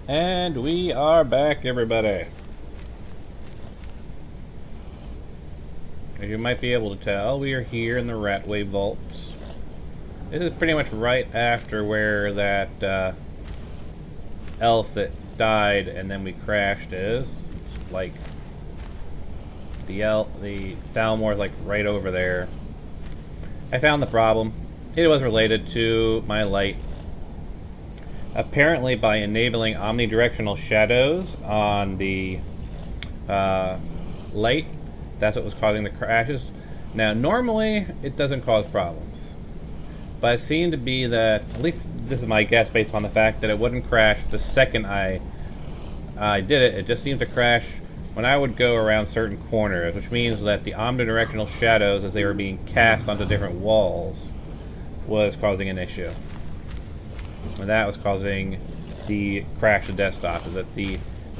And we are back, everybody. As you might be able to tell, we are here in the Ratway Vaults. This is pretty much right after where that elf that died and then we crashed is. Like, the Thalmore's like right over there. I found the problem. It was related to my light. Apparently, by enabling omnidirectional shadows on the light, that's what was causing the crashes. Now, normally, it doesn't cause problems. But it seemed to be that, at least this is my guess based on the fact that it wouldn't crash the second I did it. It just seemed to crash when I would go around certain corners, which means that the omnidirectional shadows, as they were being cast onto different walls, was causing an issue. And that was causing the crash of desktop. Is that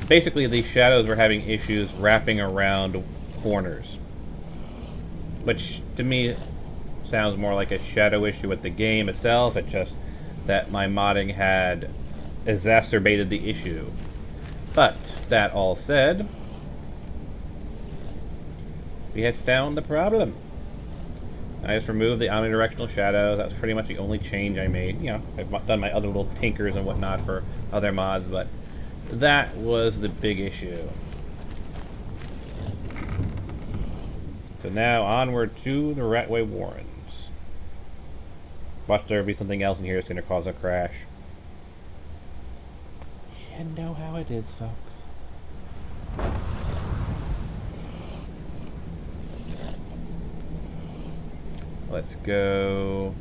basically the shadows were having issues wrapping around corners, which to me sounds more like a shadow issue with the game itself. It's just that my modding had exacerbated the issue. But that all said, we had found the problem. I just removed the omnidirectional shadows. That was pretty much the only change I made. You know, I've done my other little tinkers and whatnot for other mods, but that was the big issue. So now onward to the Ratway Warrens. Watch there be something else in here that's going to cause a crash. You know how it is, folks. Let's go.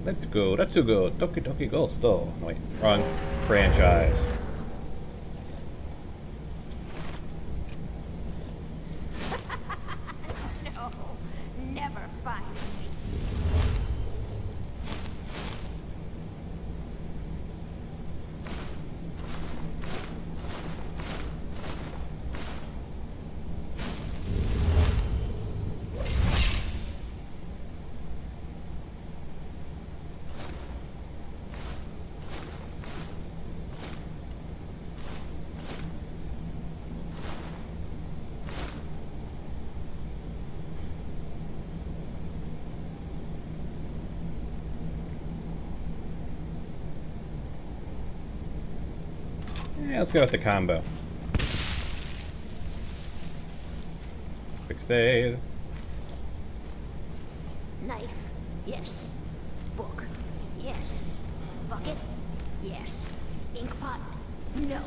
Let's go. Doki Ghost. Oh, wait, wrong franchise. No, never find me. Yeah, let's go with the combo. Quick save. Knife, yes. Book, yes. Bucket, yes. Ink pot, no.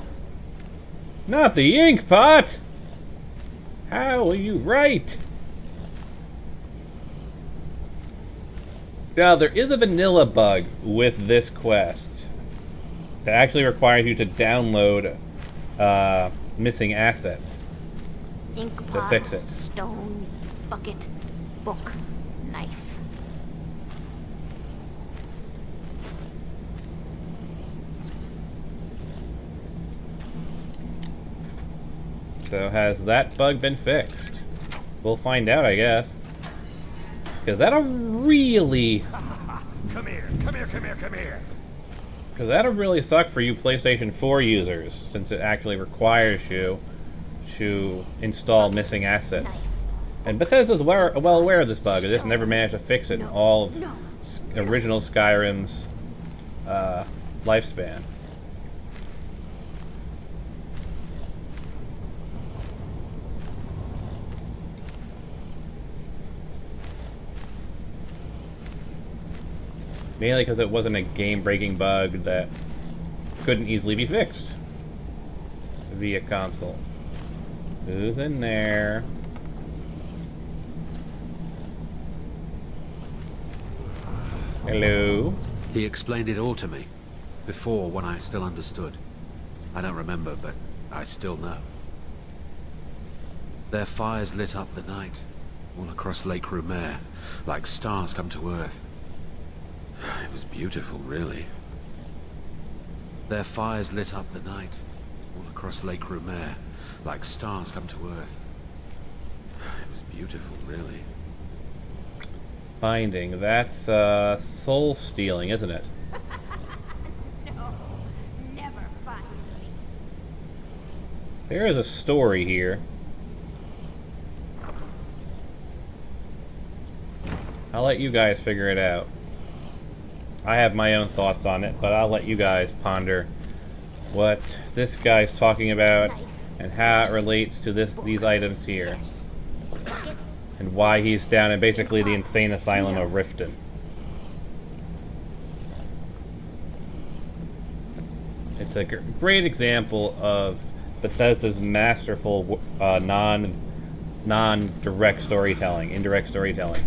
Not the ink pot! How will you write? Now, there is a vanilla bug with this quest that actually requires you to download missing assets Ink to pot, fix it. stone, bucket, book, knife. So has that bug been fixed? We'll find out, I guess. Because that'll really... Come here. Because that'll really suck for you PlayStation 4 users, since it actually requires you to install missing assets. Knife. And Bethesda's well aware of this bug. They just never managed to fix it in all of original Skyrim's lifespan. Mainly because it wasn't a game-breaking bug that couldn't easily be fixed via console. Who's in there? Hello? He explained it all to me. Before, when I still understood. I don't remember, but I still know. Their fires lit up the night, all across Lake Rumer, like stars come to Earth. It was beautiful, really. Their fires lit up the night, all across Lake Rumer, like stars come to Earth. It was beautiful, really. Finding. That's soul stealing, isn't it? No, never. There is a story here. I'll let you guys figure it out. I have my own thoughts on it, but I'll let you guys ponder what this guy's talking about and how it relates to these items here. Yes. Bucket. And why he's down in basically the insane asylum of Riften. It's a great example of Bethesda's masterful non-direct storytelling, indirect storytelling.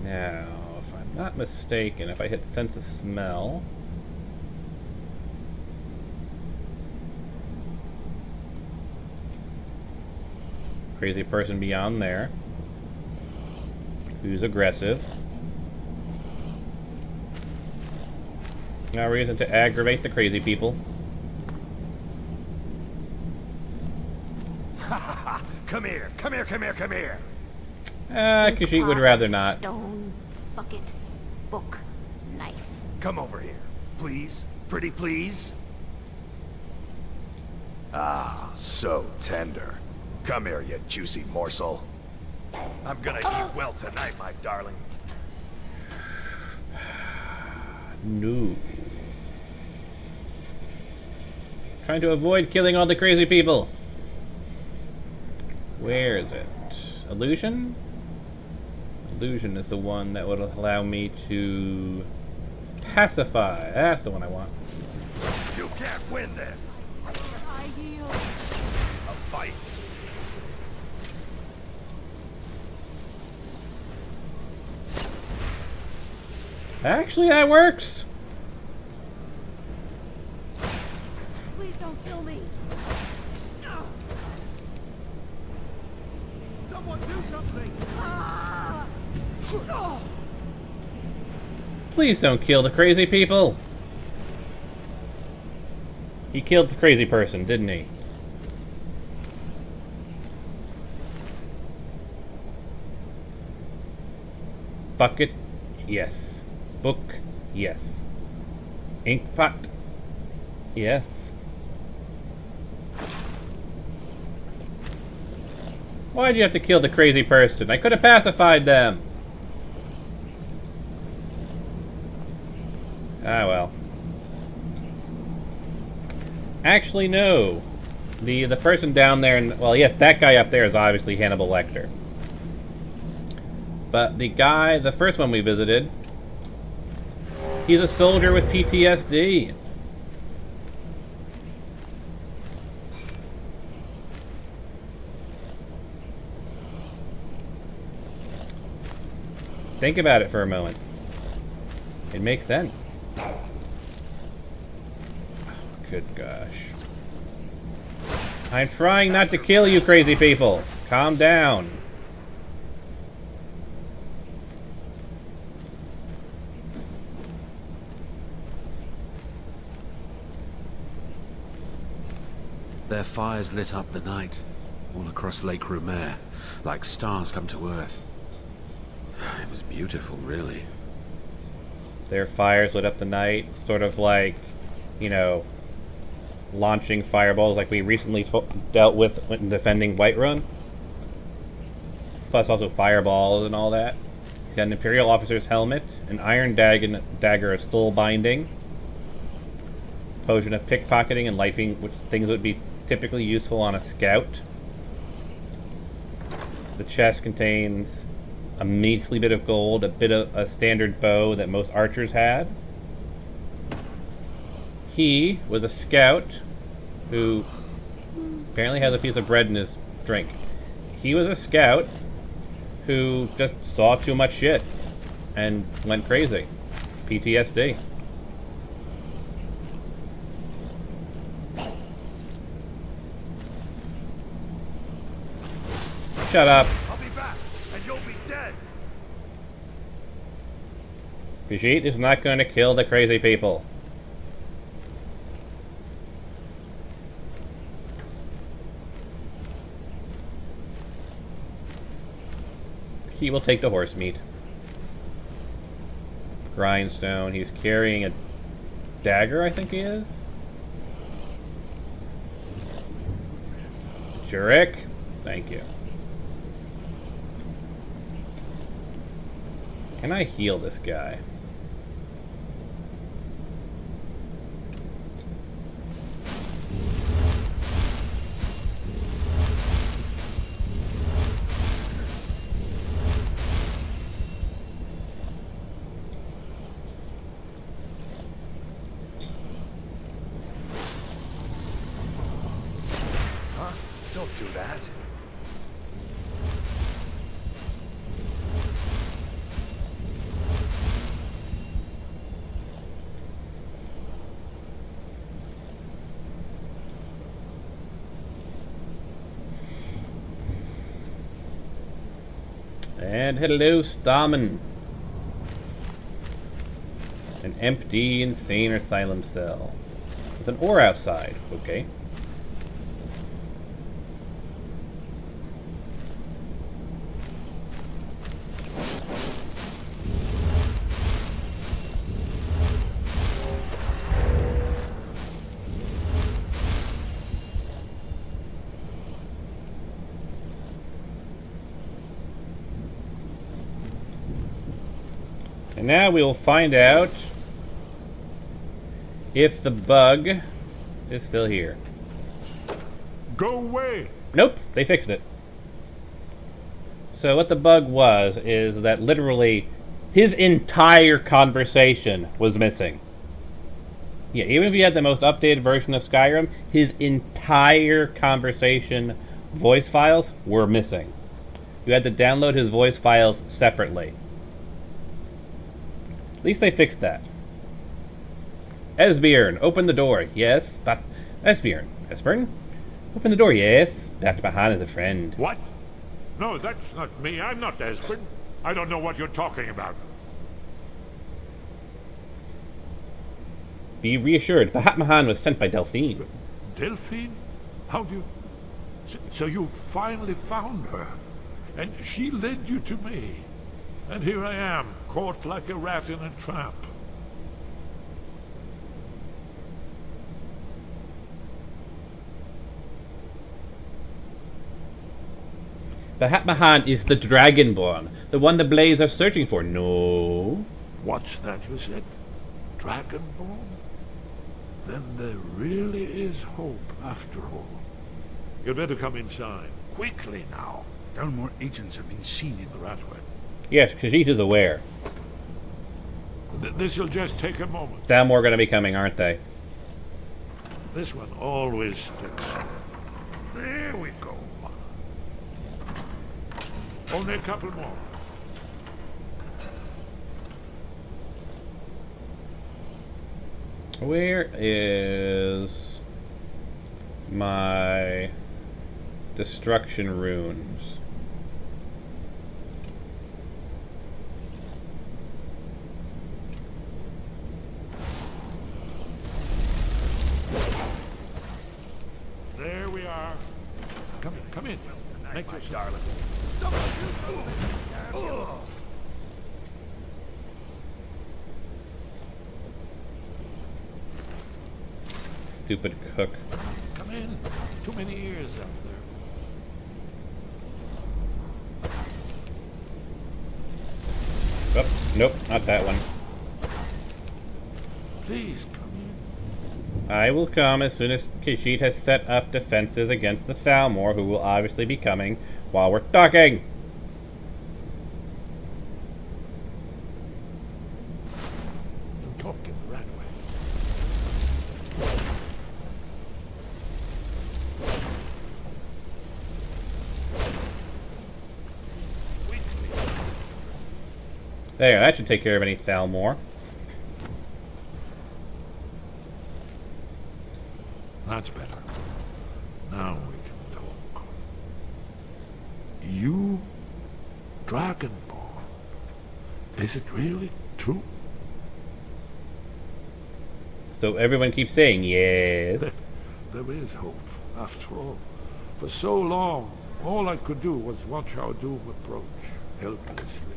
Now, if I'm not mistaken, if I hit sense of smell, crazy person beyond there who's aggressive. No reason to aggravate the crazy people. Come here, come here, come here, come here. Kashyyyk would rather not. Stone, bucket, book, knife. Come over here. Please? Pretty please? Ah, so tender. Come here, you juicy morsel. I'm gonna eat well tonight, my darling. No. Trying to avoid killing all the crazy people. Where is it? Illusion? Illusion is the one that would allow me to pacify. That's the one I want. You can't win this. I yield. A fight. Actually, that works. Please don't kill me. Someone do something. Please don't kill the crazy people. He killed the crazy person, didn't he? Bucket, yes. Book, yes. Ink pot, yes. Why'd you have to kill the crazy person? I could have pacified them. Ah, well. Actually, no. The person down there, well, yes, that guy up there is obviously Hannibal Lecter. But the guy, the first one we visited, he's a soldier with PTSD. Think about it for a moment. It makes sense. Good gosh. I'm trying not to kill you crazy people. Calm down. Their fires lit up the night, all across Lake Rumer, like stars come to Earth. It was beautiful, really. Their fires lit up the night, sort of like, you know, launching fireballs like we recently dealt with when defending Whiterun. Plus also fireballs and all that. He's got an Imperial officer's helmet, an iron dagger of soul binding, potion of pickpocketing and lighting, which things would be typically useful on a scout. The chest contains a measly bit of gold, a bit of a standard bow that most archers had. He was a scout who apparently has a piece of bread in his drink. He was a scout who just saw too much shit and went crazy. PTSD. Shut up. I'll be back, and you'll be dead. Kashyyyk is not going to kill the crazy people. He will take the horse meat. grindstone. He's carrying a dagger, I think he is. Jurek, thank you. Can I heal this guy? Don't do that. And hello, Stamen. An empty, insane asylum cell. With an ore outside. Okay. And now we will find out if the bug is still here. Go away! Nope, they fixed it. So what the bug was is that literally his entire conversation was missing. Yeah, even if you had the most updated version of Skyrim, his entire conversation voice files were missing. You had to download his voice files separately. At least they fixed that. Esbjorn, open the door. Yes, but... Esbjorn. Open the door, yes. Batmahan is a friend. What? No, that's not me. I'm not Esbjorn. I don't know what you're talking about. Be reassured, Batmahan was sent by Delphine. Delphine? How do you... So you finally found her. And she led you to me. And here I am, caught like a rat in a trap. The Hatmahan is the Dragonborn, the one the Blades are searching for. No. What's that you said? Dragonborn? Then there really is hope after all. You'd better come inside. Quickly now. Dalmor agents have been seen in the Ratway. Yes, Khajiit is aware. This'll just take a moment. Dalmor are going to be coming, aren't they? This one always sticks. There we go. Only a couple more. Where is my destruction runes? There we are. Come in. Make your darling. Stupid cook. Come in. Too many ears out there. Oh, nope, not that one. Please come in. I will come as soon as Khajiit has set up defenses against the Thalmor, who will obviously be coming while we're talking. Don't talk in the right way. There, that should take care of any Thalmor. That's better. Now we can talk. You, Dragonborn. Is it really true? So everyone keeps saying yes. There is hope, after all. For so long, all I could do was watch our doom approach, helplessly.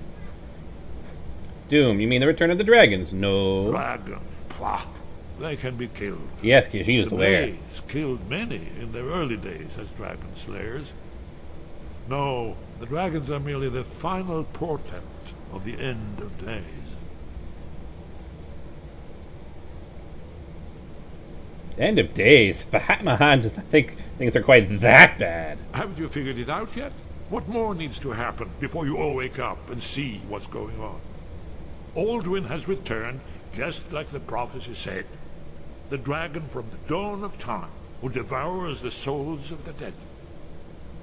Doom, you mean the Return of the Dragons? No. Dragons, pah. They can be killed. Yes, because he was The aware. maids killed many in their early days as dragon slayers. No, the dragons are merely the final portent of the end of days. End of days. Mahatmahan doesn't think things are quite that bad. Haven't you figured it out yet? What more needs to happen before you all wake up and see what's going on? Alduin has returned, just like the prophecy said. The dragon from the dawn of time who devours the souls of the dead.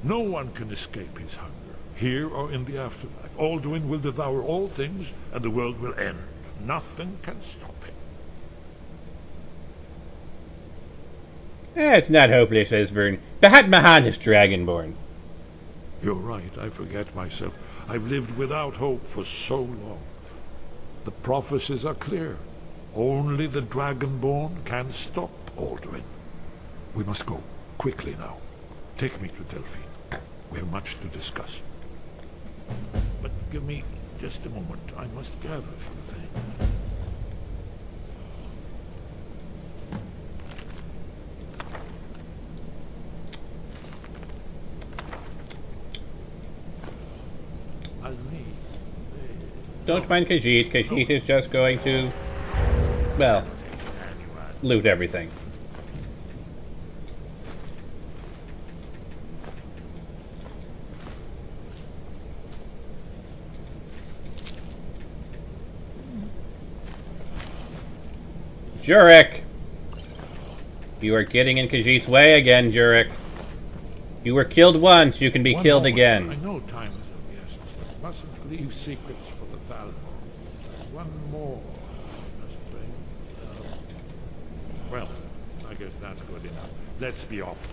No one can escape his hunger, here or in the afterlife. Alduin will devour all things, and the world will end. Nothing can stop him. It's not hopeless, Esbern. Mahatmahan is dragonborn. You're right, I forget myself. I've lived without hope for so long. The prophecies are clear. Only the Dragonborn can stop Alduin. We must go, quickly now. Take me to Delphine. We have much to discuss. But give me just a moment. I must gather a few things. I'll need... Don't mind Khajiit. Khajiit is just going to, well, loot everything. Jurek! You are getting in Khajiit's way again, Jurek. You were killed once, you can be One killed moment. again. I know time is of the essence, but mustn't leave secrets for the Thalmor. One more I must bring. Well, I guess that's good enough. Let's be off.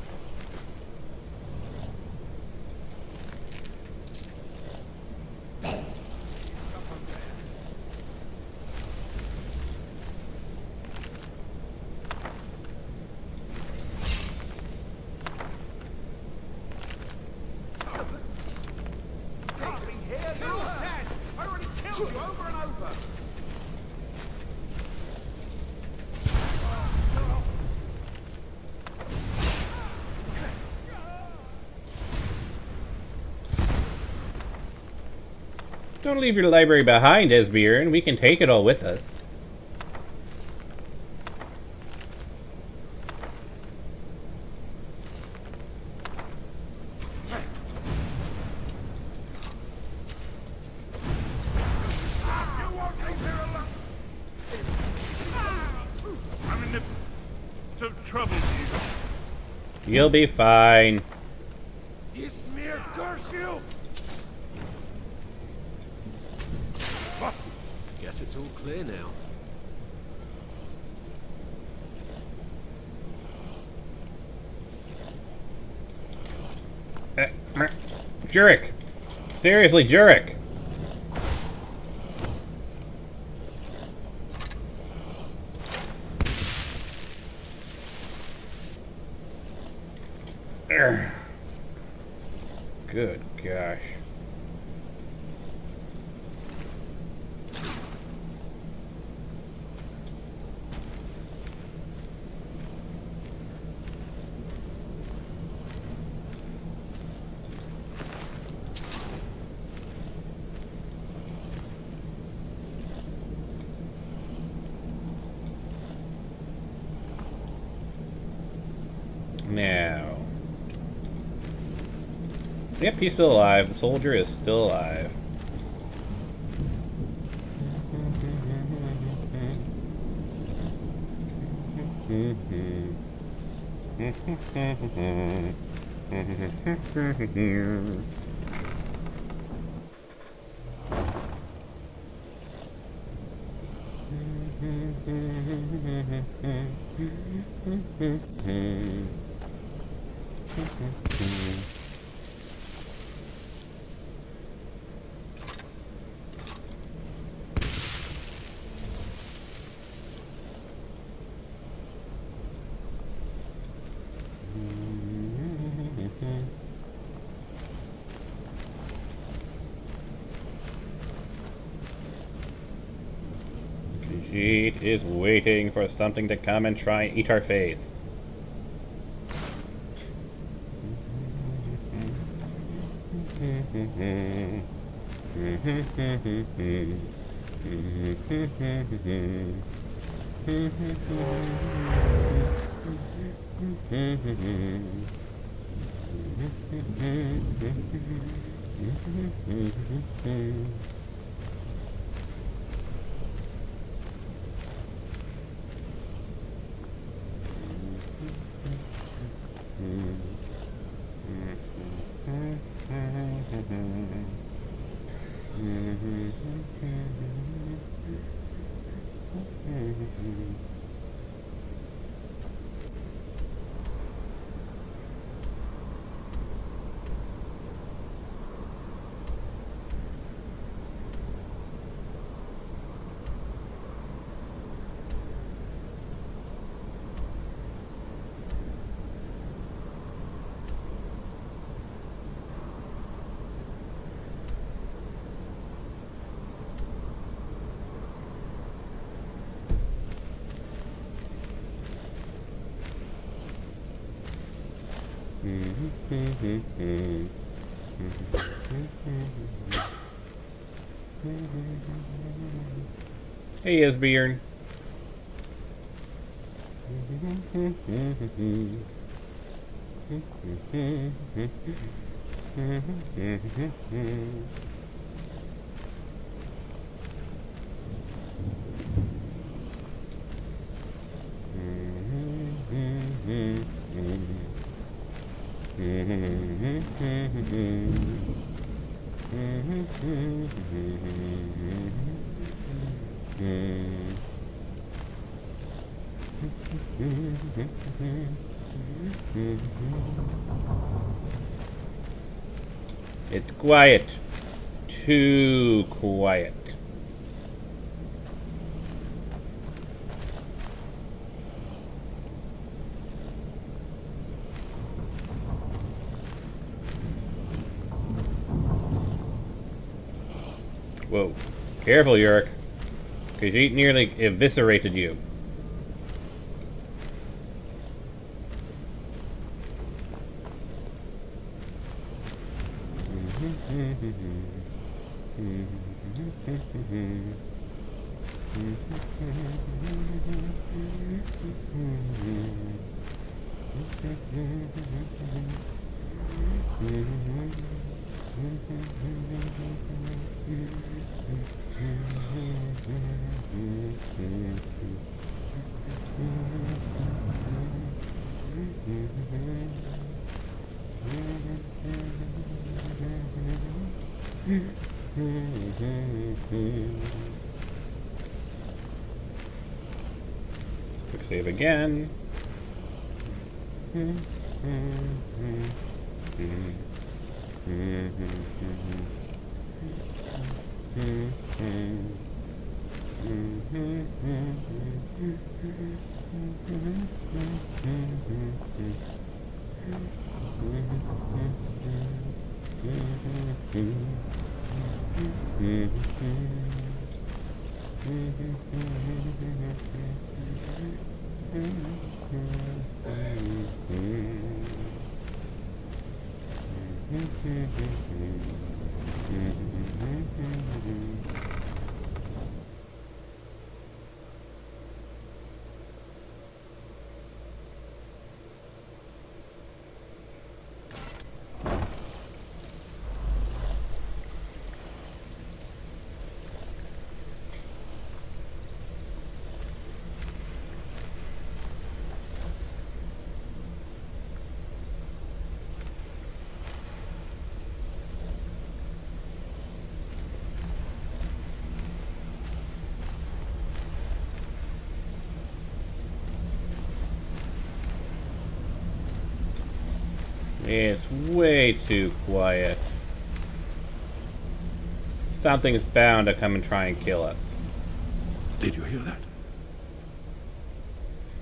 Don't leave your library behind, Esbjorn. We can take it all with us. I'm in the trouble here. You'll be fine. Ismir, curse you! Guess it's all clear now. Jurek! Seriously, Jurek! Good gosh. Now. Yep, he's still alive. The soldier is still alive. Sheet is waiting for something to come and try and eat our face. Hey, Esbjorn. It's quiet. Too quiet. Whoa. Careful, Yurik. Because he nearly eviscerated you. Quick save again. It's way too quiet. Something's bound to come and try and kill us. Did you hear that?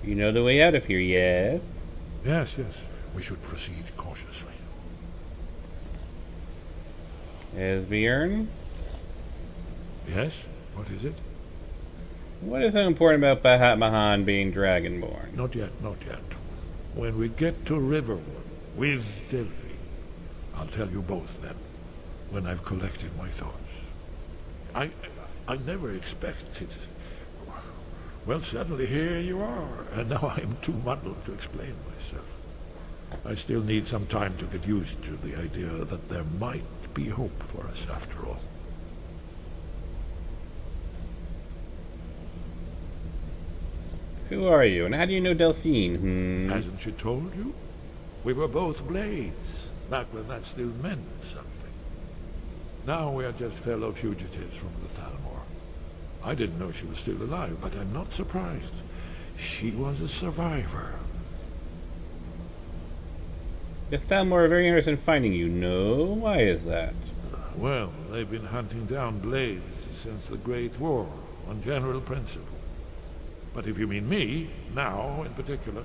You know the way out of here, yes? Yes, yes. We should proceed cautiously. Esbjorn? Yes? What is it? What is so important about Bahat Mahan being dragonborn? Not yet, not yet. When we get to Riverwood with Delphi, I'll tell you both then, when I've collected my thoughts. I never expected... Well, suddenly here you are, and now I'm too muddled to explain myself. I still need some time to get used to the idea that there might be hope for us after all. Who are you, and how do you know Delphine? Hasn't she told you? We were both blades, back when that still meant something. Now we are just fellow fugitives from the Thalmor. I didn't know she was still alive, but I'm not surprised. She was a survivor. The Thalmor are very interested in finding you. No? Why is that? Well, they've been hunting down blades since the Great War, on general principle. But if you mean me, now in particular,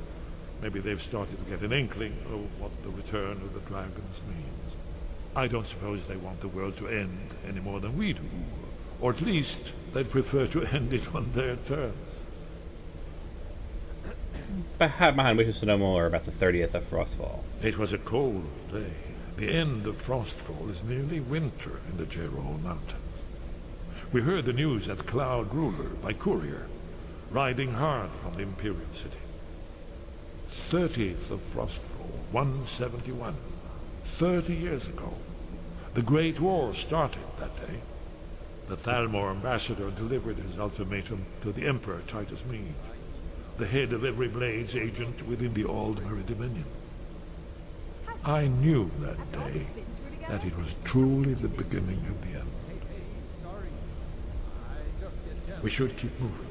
maybe they've started to get an inkling of what the return of the dragons means. I don't suppose they want the world to end any more than we do. Or at least, they'd prefer to end it on their terms. Bahat Mahan wishes to know more about the 30th of Frostfall. It was a cold day. The end of Frostfall is nearly winter in the Gerol Mountains. We heard the news at Cloud Ruler by courier, riding hard from the Imperial City. 30th of Frostfall, 171. 30 years ago. The Great War started that day. The Thalmor ambassador delivered his ultimatum to the Emperor Titus Mede, the head of every Blades agent within the Aldmeri Dominion. I knew that day that it was truly the beginning of the end. We should keep moving.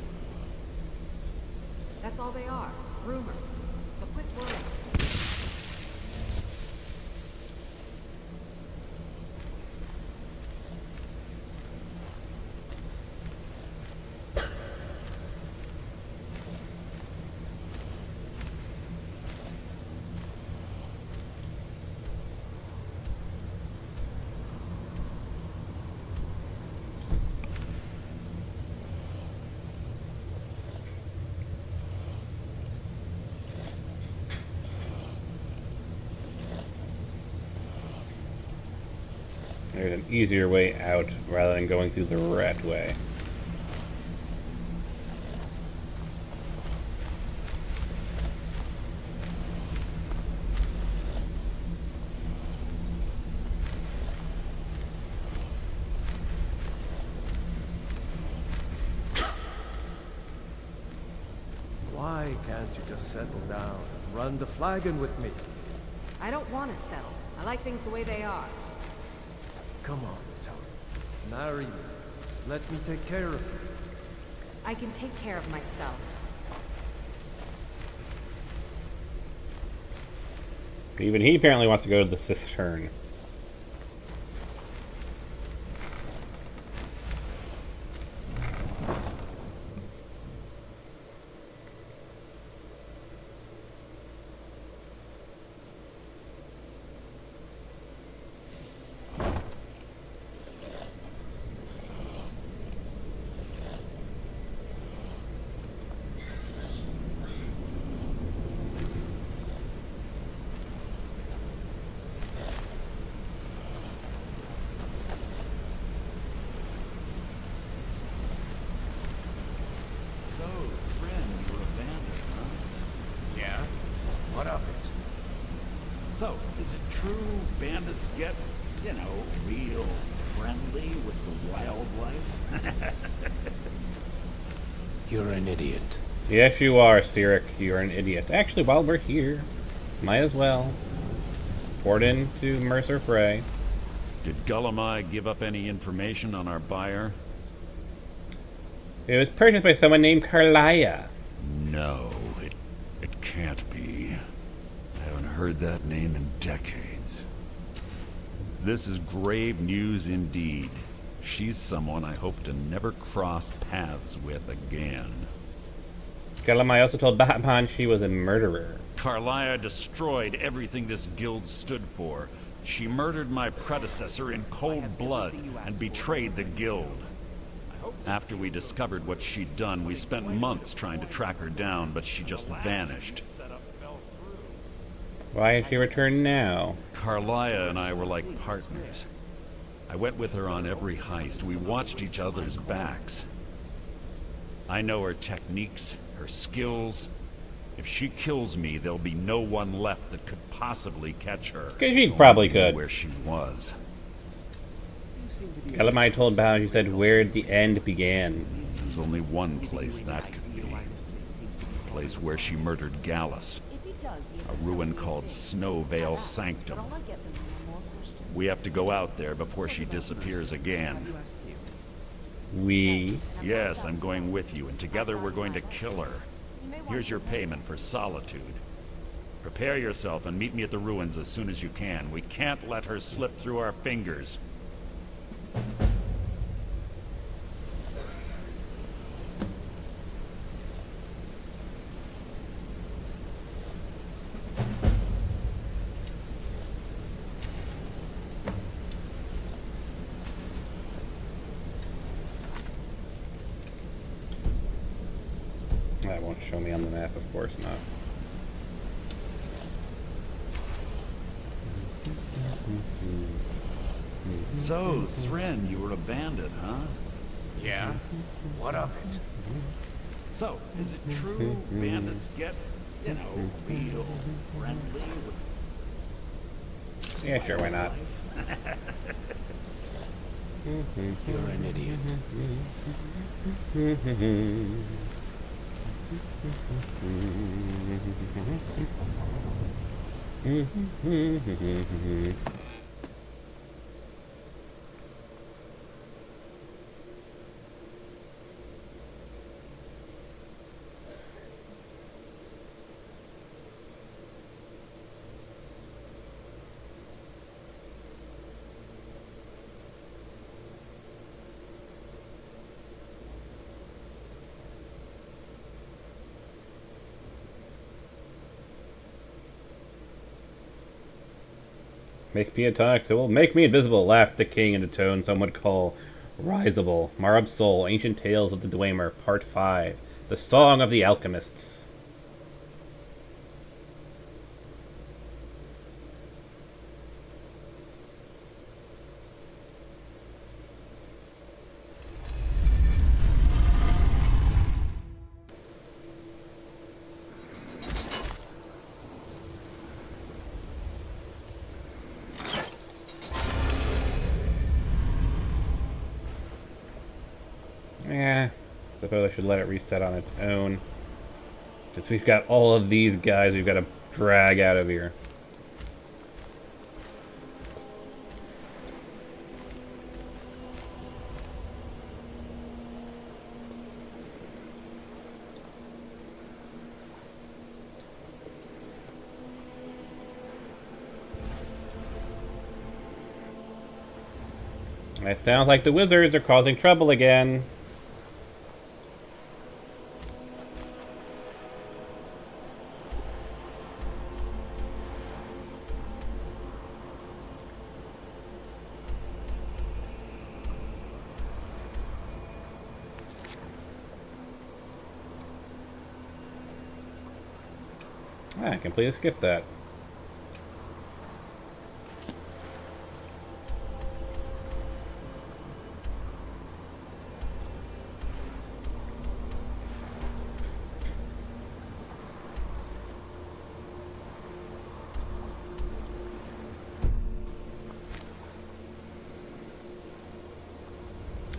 That's all they are. Rumors. So quit worrying. There's an easier way out rather than going through the rat way. Why can't you just settle down and run the flagon with me? I don't want to settle. I like things the way they are. Come on, Tony. Marry me. Let me take care of you. I can take care of myself. Even he apparently wants to go to the cistern. So, is it true bandits get, you know, real friendly with the wildlife? You're an idiot. Yes, you are, Cyric. You're an idiot. Actually, while we're here, might as well port into Mercer Frey. Did Gullamai give up any information on our buyer? It was purchased by someone named Carlia. No, it can't be. I haven't heard that name in decades. This is grave news indeed. She's someone I hope to never cross paths with again. Galamai also told Batman she was a murderer. Carlia destroyed everything this guild stood for. She murdered my predecessor in cold blood and betrayed the guild. After we discovered what she'd done, we spent months trying to track her down, but she just vanished. Why is she returning now? Carlia and I were like partners. I went with her on every heist. We watched each other's backs. I know her techniques, her skills. If she kills me, there'll be no one left that could possibly catch her. Because she probably Only knew could. where she was. Calamai told Bao, she said, where the end began. There's only one place that could be. The place where she murdered Gallus. A ruin called Snowvale Sanctum. We have to go out there before she disappears again. We... Yes, I'm going with you, and together we're going to kill her. Here's your payment for solitude. Prepare yourself and meet me at the ruins as soon as you can. We can't let her slip through our fingers. That won't show me on the map, of course not. So, Thren, you were a bandit, huh? Yeah? What of it? So, is it true bandits get, you know, real friendly with Yeah, sure, why not? You're an idiot. Make me attack, so will make me invisible, laughed the king in a tone some would call risible. Marab's Soul, Ancient Tales of the Dwemer, Part 5. The Song of the Alchemists. Yeah, suppose I should let it reset on its own. Since we've got all of these guys we've got to drag out of here. It sounds like the wizards are causing trouble again. I completely skipped that.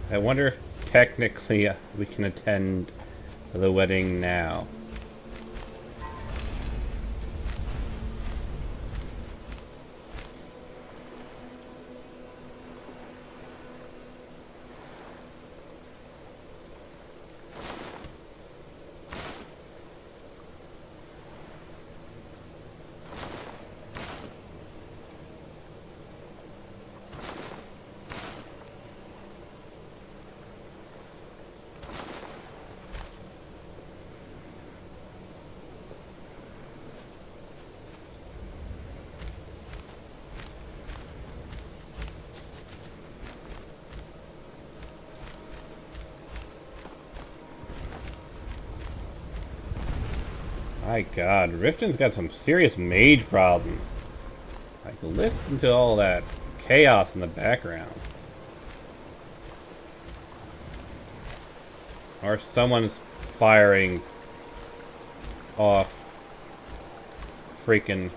I wonder if technically we can attend the wedding now. My god, Riften's got some serious mage problems. Like, listen to all that chaos in the background. Or someone's firing off freaking...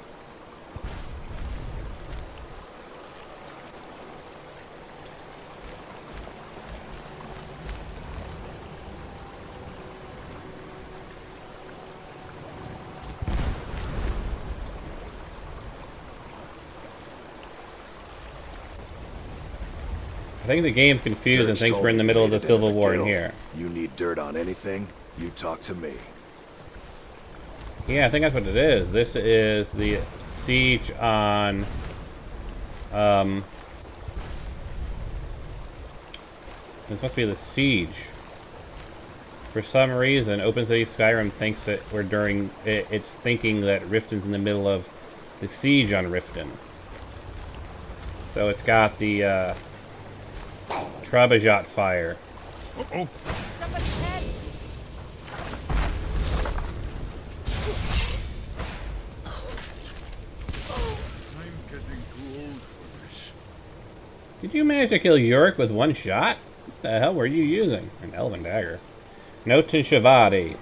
I think the game's confused and thinks we're in the middle of the Civil War in here. You need dirt on anything, you talk to me. Yeah, I think that's what it is. This is the siege on... It's supposed to be the siege. For some reason, Open City Skyrim thinks that we're during... It's thinking that Riften's in the middle of the siege on Riften. So it's got the, Trabajot fire. Uh-oh. Somebody's head. I'm getting too old for this. Did you manage to kill Yorick with one shot? What the hell were you using? An elven dagger. Note to Shavadi.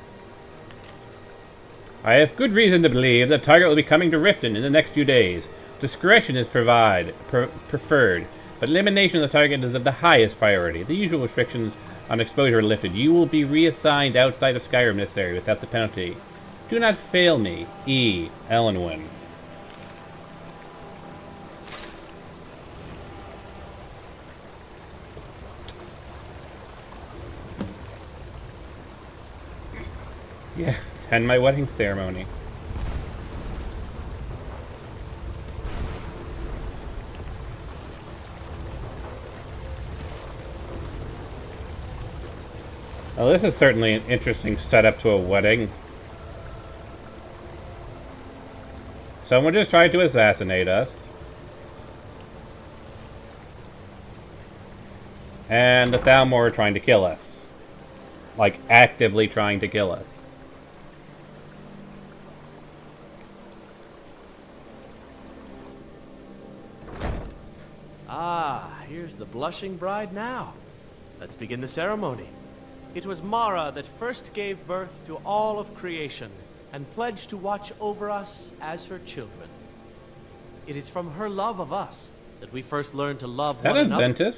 I have good reason to believe the target will be coming to Riften in the next few days. Discretion is preferred, but elimination of the target is of the highest priority. The usual restrictions on exposure are lifted. You will be reassigned outside of Skyrim this area without the penalty. Do not fail me. E. Ellenwyn. Yeah, attend my wedding ceremony. Well, this is certainly an interesting setup to a wedding. Someone just tried to assassinate us. And the Thalmor are trying to kill us. Like, actively trying to kill us. Ah, here's the blushing bride now. Let's begin the ceremony. It was Mara that first gave birth to all of creation and pledged to watch over us as her children. It is from her love of us that we first learned to love one another. Ventus?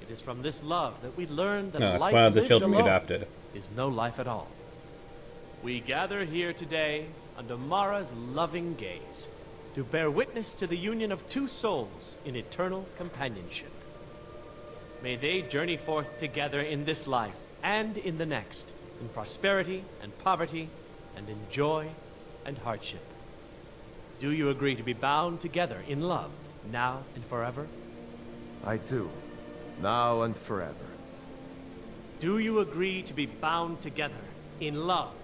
It is from this love that we learned that No, it's life one of the lived children we alone adopted. is no life at all. We gather here today under Mara's loving gaze to bear witness to the union of two souls in eternal companionship. May they journey forth together in this life and in the next, in prosperity and poverty, and in joy and hardship. Do you agree to be bound together in love, now and forever? I do. Now and forever. Do you agree to be bound together in love,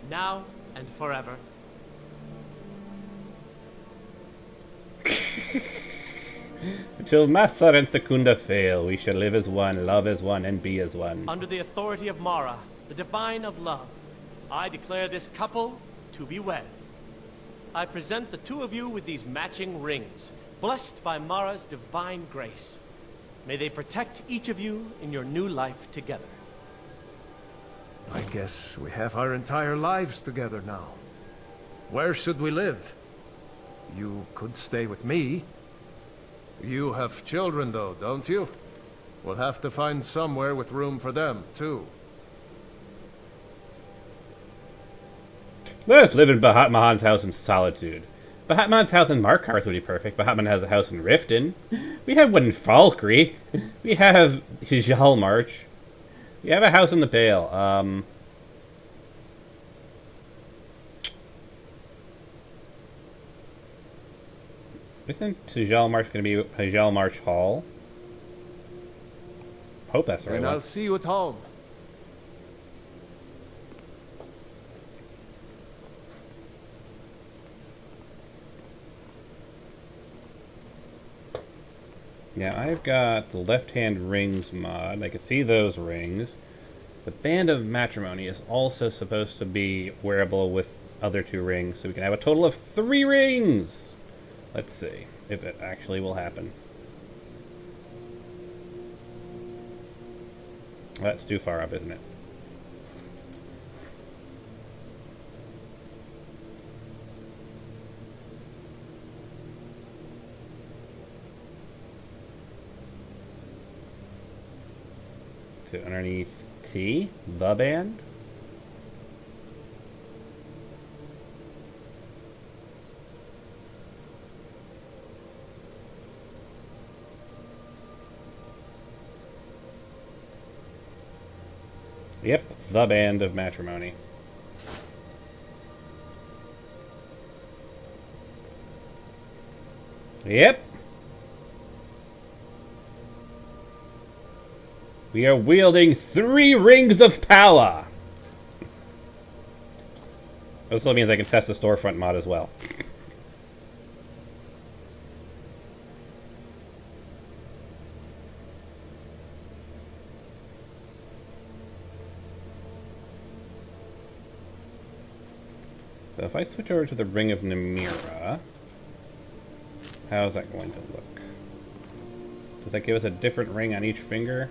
now and forever? Until Mathar and Secunda fail, we shall live as one, love as one, and be as one. Under the authority of Mara, the divine of love, I declare this couple to be wed. I present the two of you with these matching rings, blessed by Mara's divine grace. May they protect each of you in your new life together. I guess we have our entire lives together now. Where should we live? You could stay with me. You have children, though, don't you? We'll have to find somewhere with room for them, too. Let us live in Bahatmahan's house in solitude. Bahatman's house in Markarth would be perfect. Bahatman has a house in Riften. We have one in Falkreath. We have Jalmarch. We have a house in the Pale. Isn't Jalmarch going to be Jalmarch Hall? Hope that's right. And I'll see you at home. Yeah, I've got the left-hand rings mod. I can see those rings. The Band of Matrimony is also supposed to be wearable with other 2 rings, so we can have a total of 3 rings! Let's see if it actually will happen. That's too far up, isn't it? So underneath T, the band. Yep, the band of matrimony. Yep. We are wielding 3 rings of power. This also means I can test the storefront mod as well. So if I switch over to the Ring of Namira, how is that going to look? Does that give us a different ring on each finger?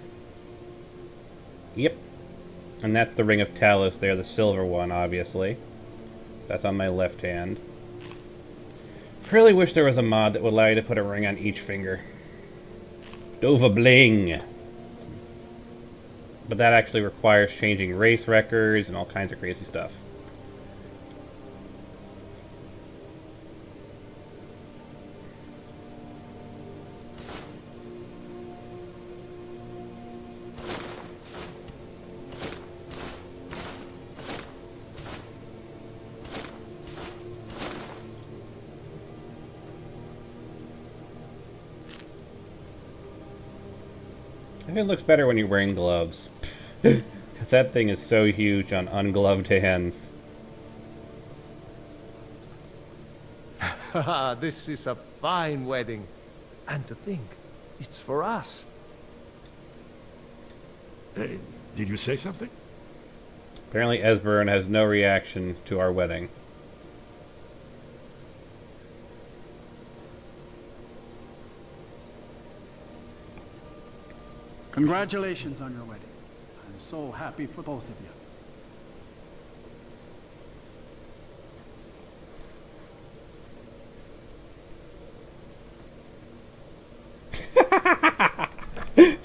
Yep. And that's the Ring of Talos there, the silver one, obviously. That's on my left hand. Really wish there was a mod that would allow you to put a ring on each finger. Dova Bling! But that actually requires changing race records and all kinds of crazy stuff. I think it looks better when you're wearing gloves. Because that thing is so huge on ungloved hands. This is a fine wedding. And to think, it's for us. Did you say something? Apparently Esbern has no reaction to our wedding. Congratulations on your wedding. I'm so happy for both of you.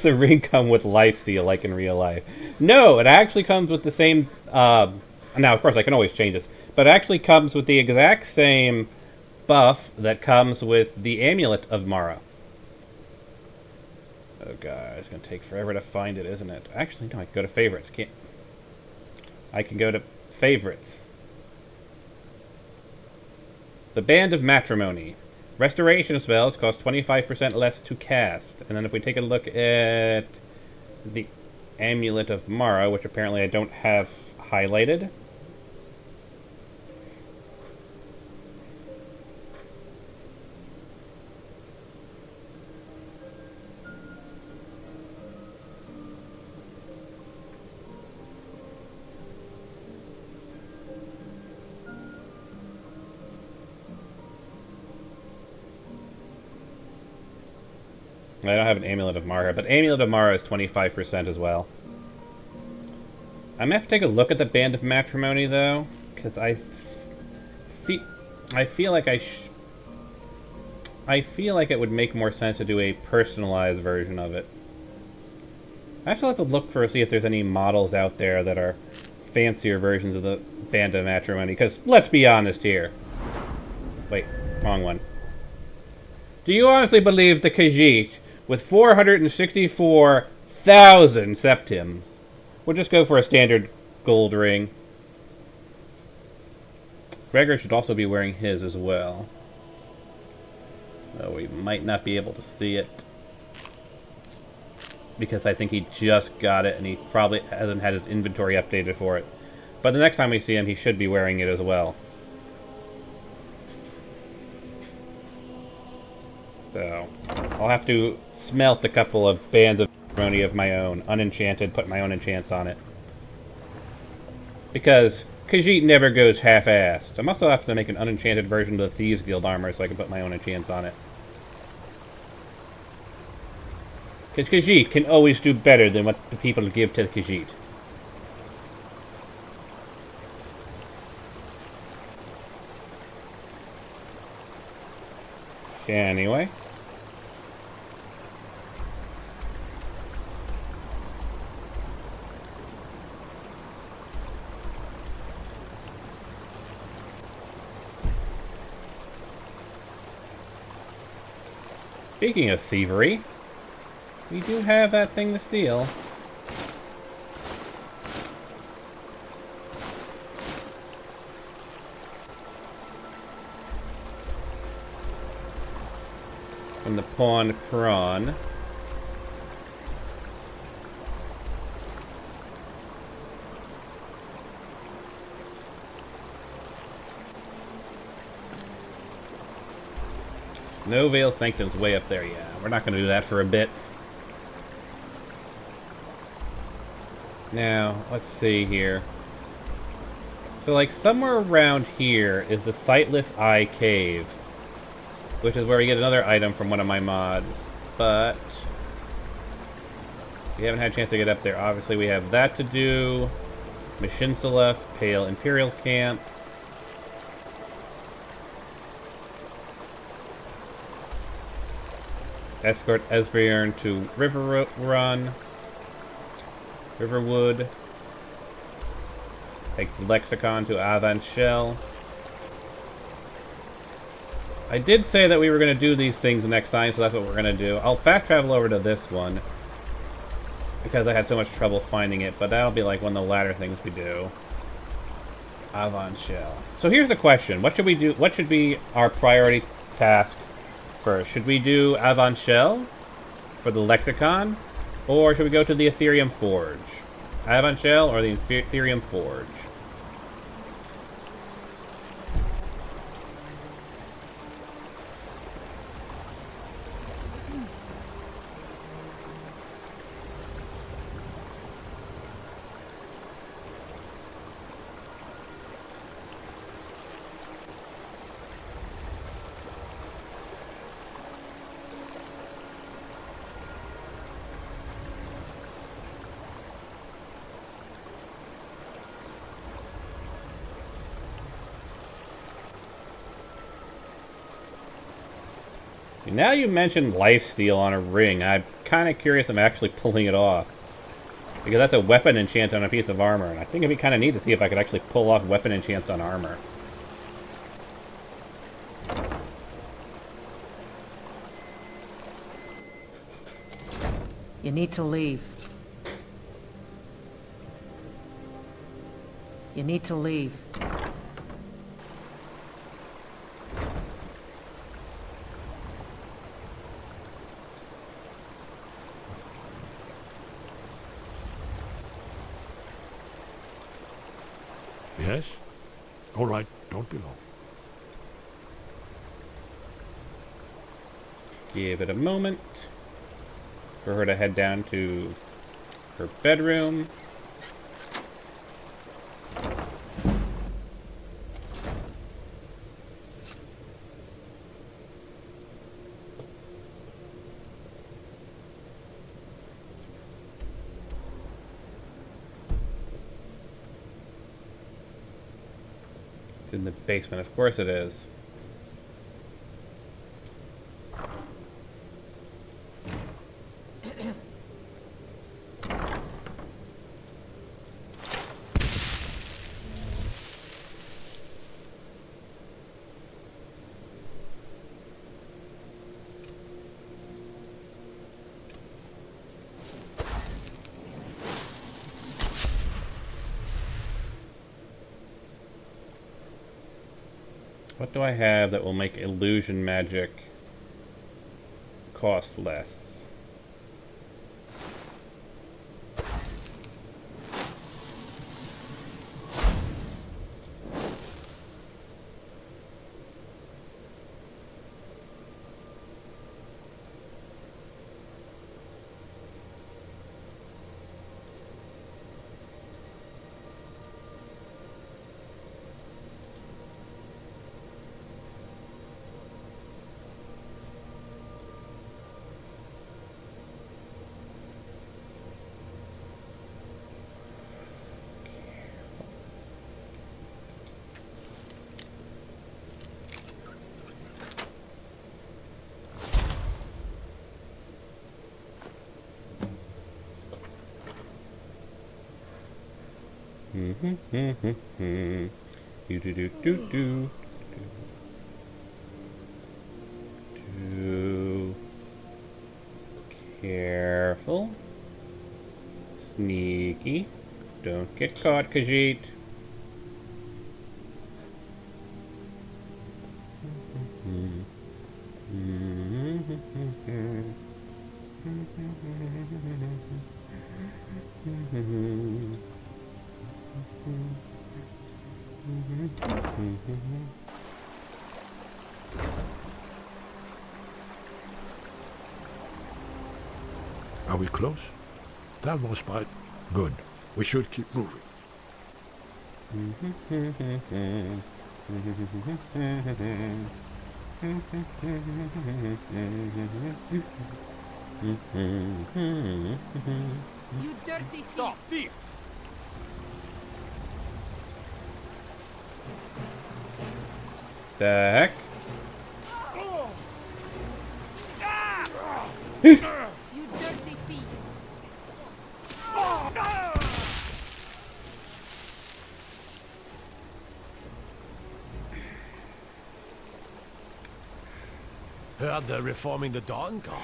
The ring come with lifesteal like in real life. No, it actually comes with the same... now, of course, I can always change this. But it actually comes with the exact same buff that comes with the Amulet of Mara. Oh god, it's gonna take forever to find it, isn't it? Actually, no, I can go to favorites. I can go to favorites. The Band of Matrimony. Restoration spells cost 25% less to cast. And then if we take a look at the Amulet of Mara, which apparently I don't have highlighted. I don't have an Amulet of Mara, but Amulet of Mara is 25% as well. I'm gonna have to take a look at the Band of Matrimony, though, because I feel like I feel like it would make more sense to do a personalized version of it. I actually have to look for see if there's any models out there that are fancier versions of the Band of Matrimony, because let's be honest here. Wait, wrong one. Do you honestly believe the Khajiit, with 464,000 septims, we'll just go for a standard gold ring? Gregor should also be wearing his as well. Though we might not be able to see it. Because I think he just got it and he probably hasn't had his inventory updated for it. But the next time we see him, he should be wearing it as well. So, I'll have to smelt a couple of bands of matrimony of my own, unenchanted, put my own enchants on it. Because Khajiit never goes half-assed. I'm also have to make an unenchanted version of the Thieves Guild armor so I can put my own enchants on it. Because Khajiit can always do better than what the people give to Khajiit. Anyway. Speaking of thievery, we do have that thing to steal. From the pawn Kron. No Veil Sanctum's way up there, yeah. We're not going to do that for a bit. Now, let's see here. So, like, somewhere around here is the Sightless Eye Cave. Which is where we get another item from one of my mods. But we haven't had a chance to get up there. Obviously, we have that to do. Mishinsalef, Pale Imperial Camp. Escort Esbjorn to Riverwood. Take the Lexicon to Avant Shell. I did say that we were going to do these things next time, so that's what we're going to do. I'll fast travel over to this one because I had so much trouble finding it, but that'll be like one of the latter things we do. Avant Shell. So here's the question. What should we do? What should be our priority task first? Should we do Avant Shell for the Lexicon, or should we go to the Ethereum Forge? Avant Shell or the Ethereum Forge? Now you mentioned lifesteal on a ring. I'm kind of curious if I'm actually pulling it off. Because that's a weapon enchant on a piece of armor. And I think it'd be kind of neat to see if I could actually pull off weapon enchants on armor. You need to leave. You need to leave. Yes? All right, don't be long. Give it a moment for her to head down to her bedroom. In the basement, of course it is. What do I have that will make illusion magic cost less? Do do do do do. Do. Careful. Sneaky. Don't get caught, Khajiit. Are we close? That was spot. Good. We should keep moving. You dirty thief! Stop, thief! The heck? You dirty thief! Heard they're reforming the Dawn Guard.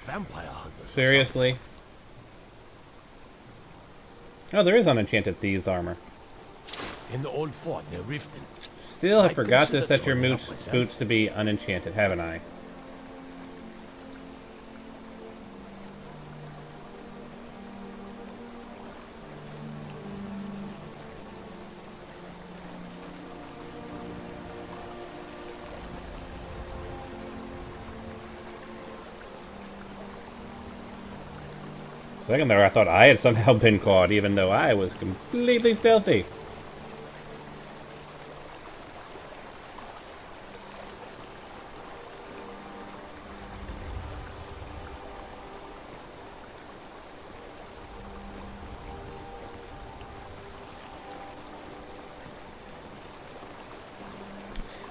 Vampire hunters. Seriously? Oh, there is unenchanted thieves armor. In the old fort near Riften. Still, I I forgot to consider set your joining up myself. boots to be unenchanted, haven't I? Second there, I thought I had somehow been caught, even though I was completely stealthy.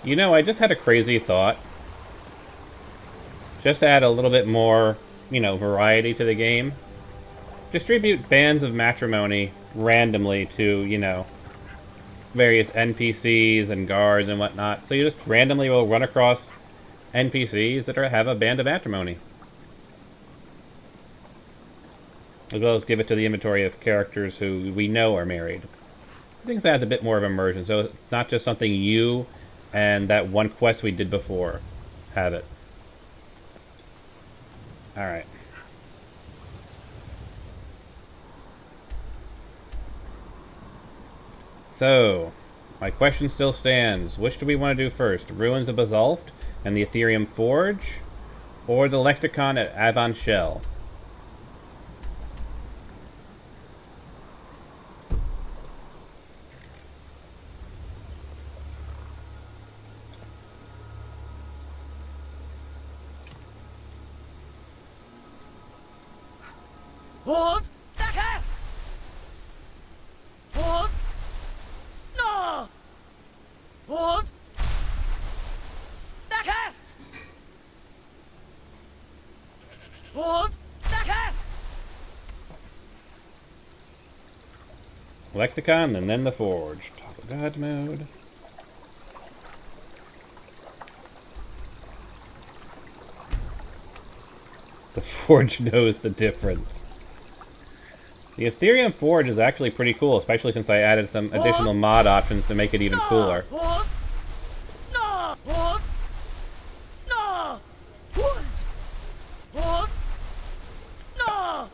You know, I just had a crazy thought. Just to add a little bit more, you know, variety to the game. Distribute bands of matrimony randomly to, you know, various NPCs and guards and whatnot. So you just randomly will run across NPCs that have a band of matrimony. As well as give it to the inventory of characters who we know are married. I think that adds a bit more of immersion, so it's not just something you and that one quest we did before have it. Alright. So, my question still stands. Which do we want to do first? Ruins of Basalt and the Ethereum Forge? Or the Lexicon at Avon Shell? Hold! The cast! Hold! No! Hold! The cast! Hold! The cast! Lexicon and then the Forge. Top of God mode. The Forge knows the difference. The Ethereum Forge is actually pretty cool, especially since I added some additional mod options to make it even cooler. Hold! No! Hold! No! Hold! Hold! No!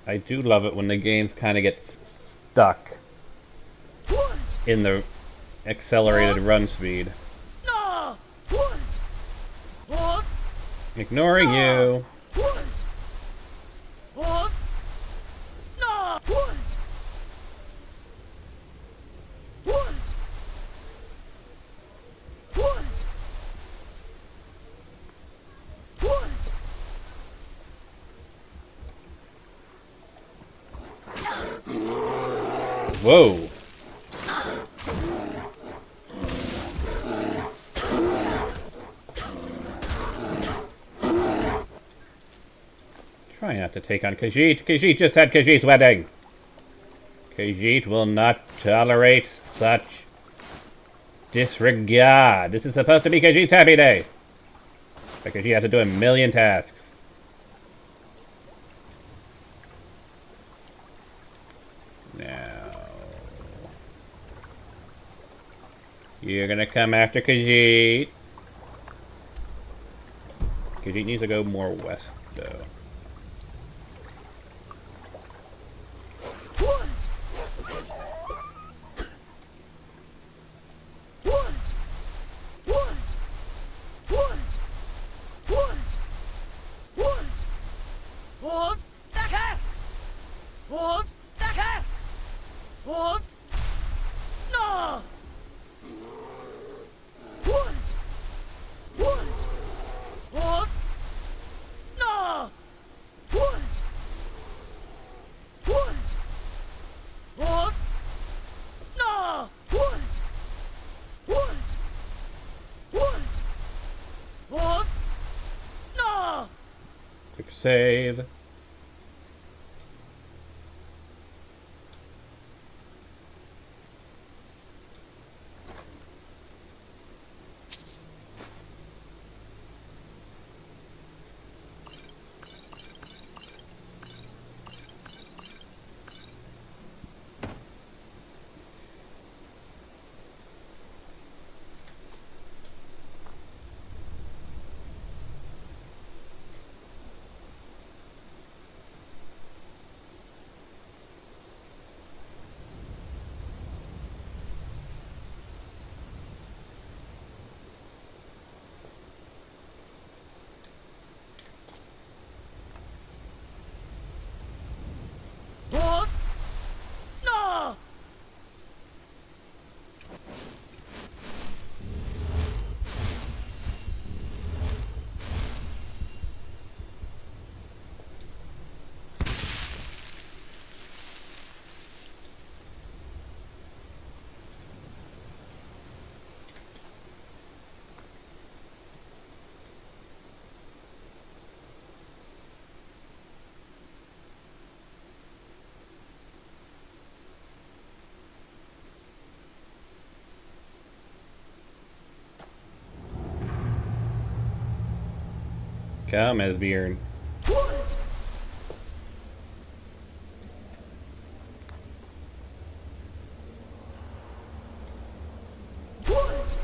I do love it when the games kind of gets stuck Hold! in the accelerated run speed. No! Hold! Hold! Ignoring you. Hold! Hold! No! Hold! Hold! Hold! Hold! Whoa. Try not to take on Khajiit. Khajiit just had Khajiit's wedding. Khajiit will not tolerate such disregard. This is supposed to be Khajiit's happy day. But Khajiit has to do a million tasks. Now, you're gonna come after Khajiit. Khajiit needs to go more west, though. Hold the cat! Hold the cat! Hold! No! Hold! Hold! Hold! No! Hold! Hold! Hold! No! Hold! Hold! Hold! Hold! No! Quick save. Hold! No! Come, Esbjorn. Hold! Hold!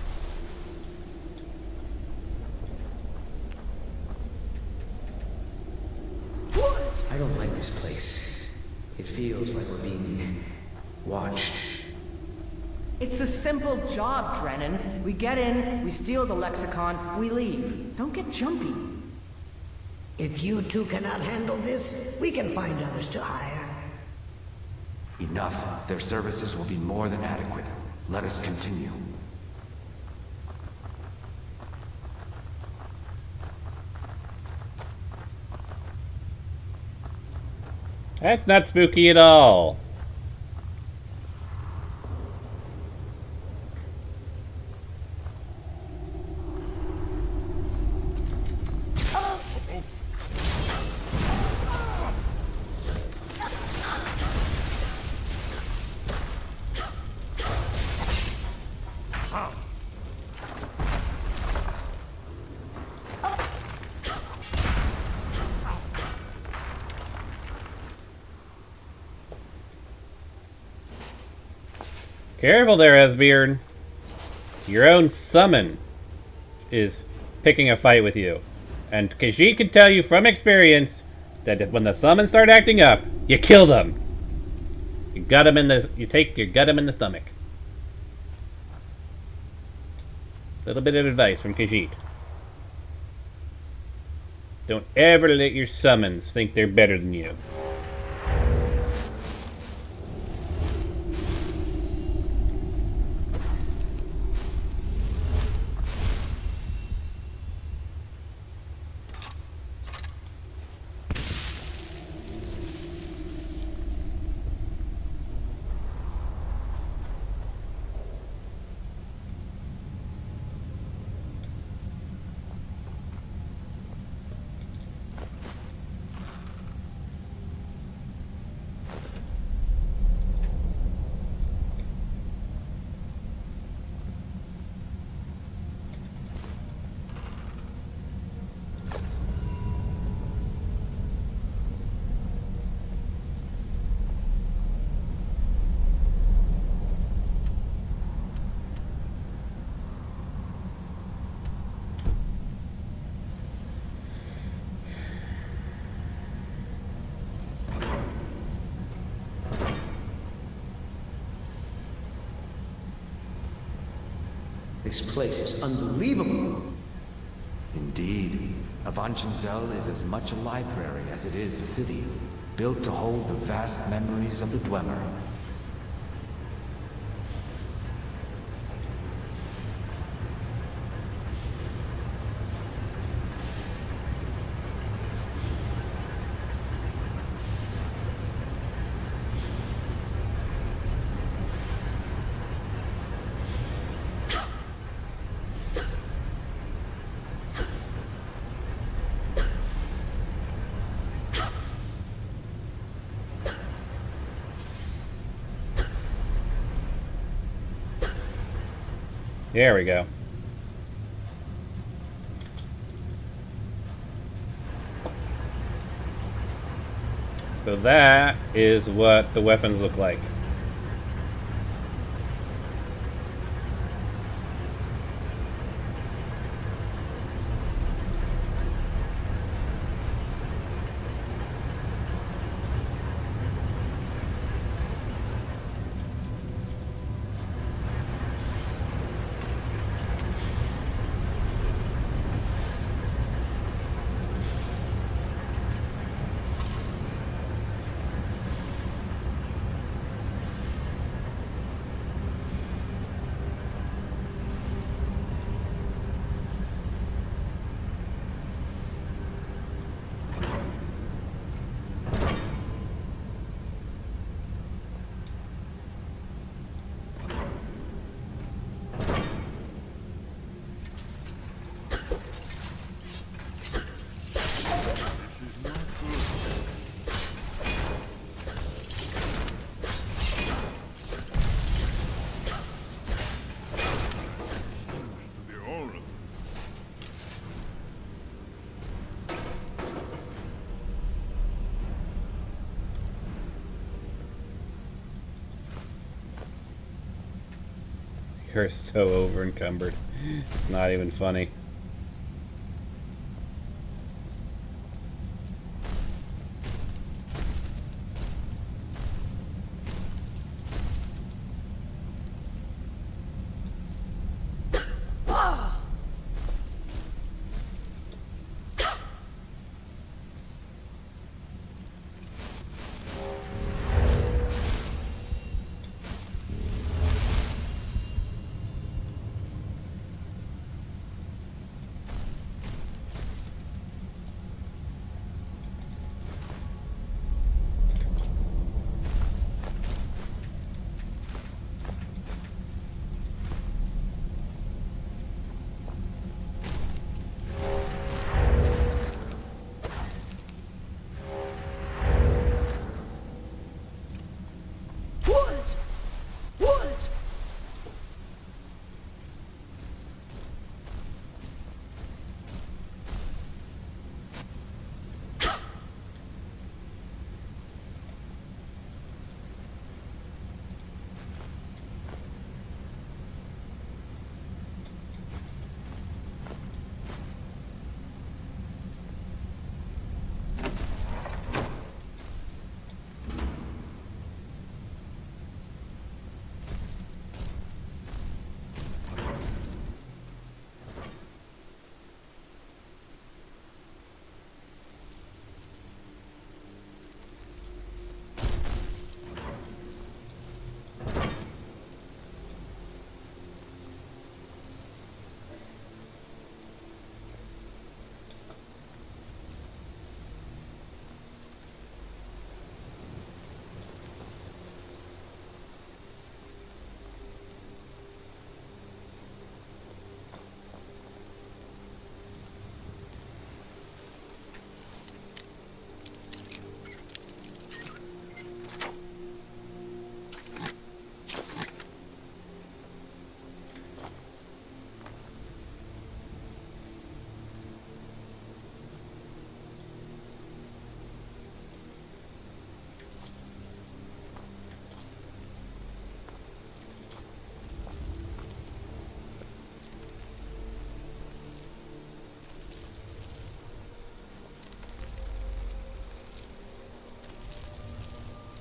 Hold! I don't like this place. It feels like we're being watched. It's a simple job, Drennan. We get in, we steal the lexicon, we leave. Don't get jumpy. If you two cannot handle this, we can find others to hire. Enough. Their services will be more than adequate. Let us continue. That's not spooky at all. Careful there, Esbjorn. Your own summon is picking a fight with you. And Khajiit can tell you from experience that if, when the summons start acting up, you kill them. You gut them in the stomach. Little bit of advice from Khajiit. Don't ever let your summons think they're better than you. This place is unbelievable. Indeed. Avanchanzel is as much a library as it is a city, built to hold the vast memories of the Dwemer. There we go. So that is what the weapons look like. You're so over encumbered. It's not even funny.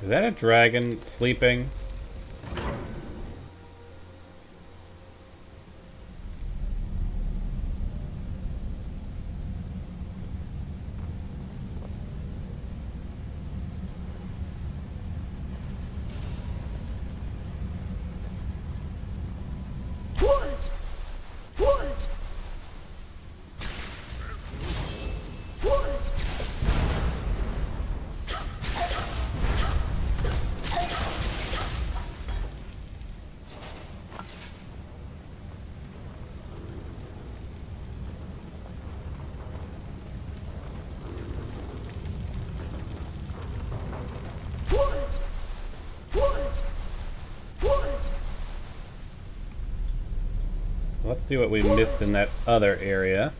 Is that a dragon sleeping? See what we missed in that other area.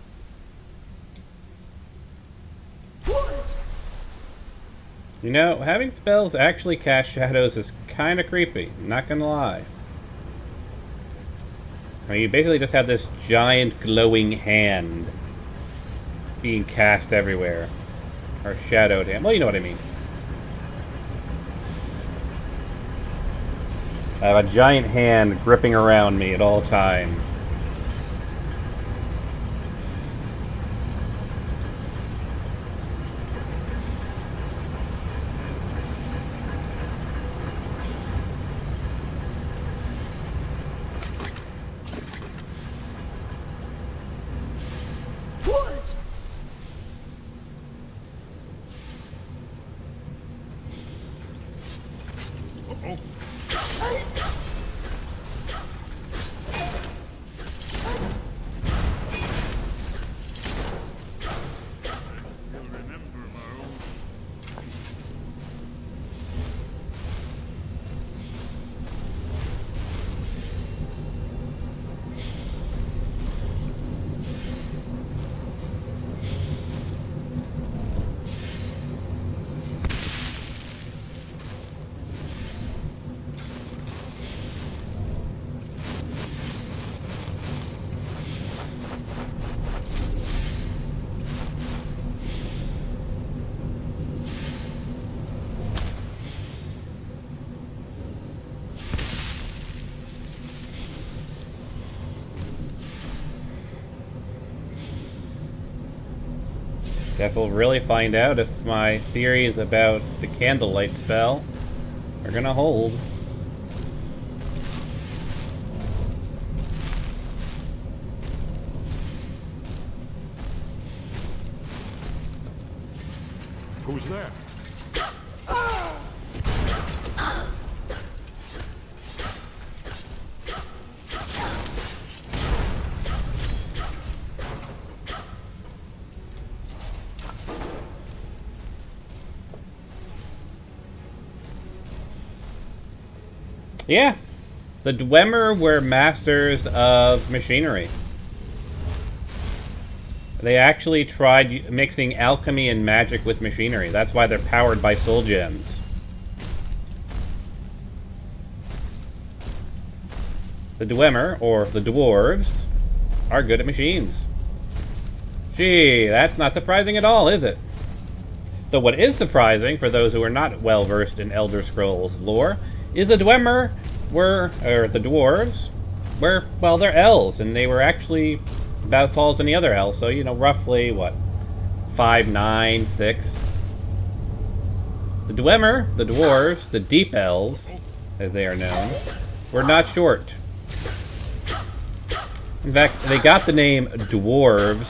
You know, having spells actually cast shadows is kind of creepy, not gonna lie. I mean, you basically just have this giant glowing hand being cast everywhere. Or shadowed hand. Well, you know what I mean. I have a giant hand gripping around me at all times. Guess we'll really find out if my theories about the candlelight spell are gonna hold. Who's there? Yeah, the Dwemer were masters of machinery. They actually tried mixing alchemy and magic with machinery. That's why they're powered by soul gems. The Dwemer, or the dwarves, are good at machines. Gee, that's not surprising at all, is it? Though what is surprising, for those who are not well versed in Elder Scrolls lore, is the Dwemer were, or the dwarves, were, well, they're elves, and they were actually about as tall as any other elf, so, you know, roughly, what, 5'9", 6". The Dwemer, the dwarves, the deep elves, as they are known, were not short. In fact, they got the name dwarves.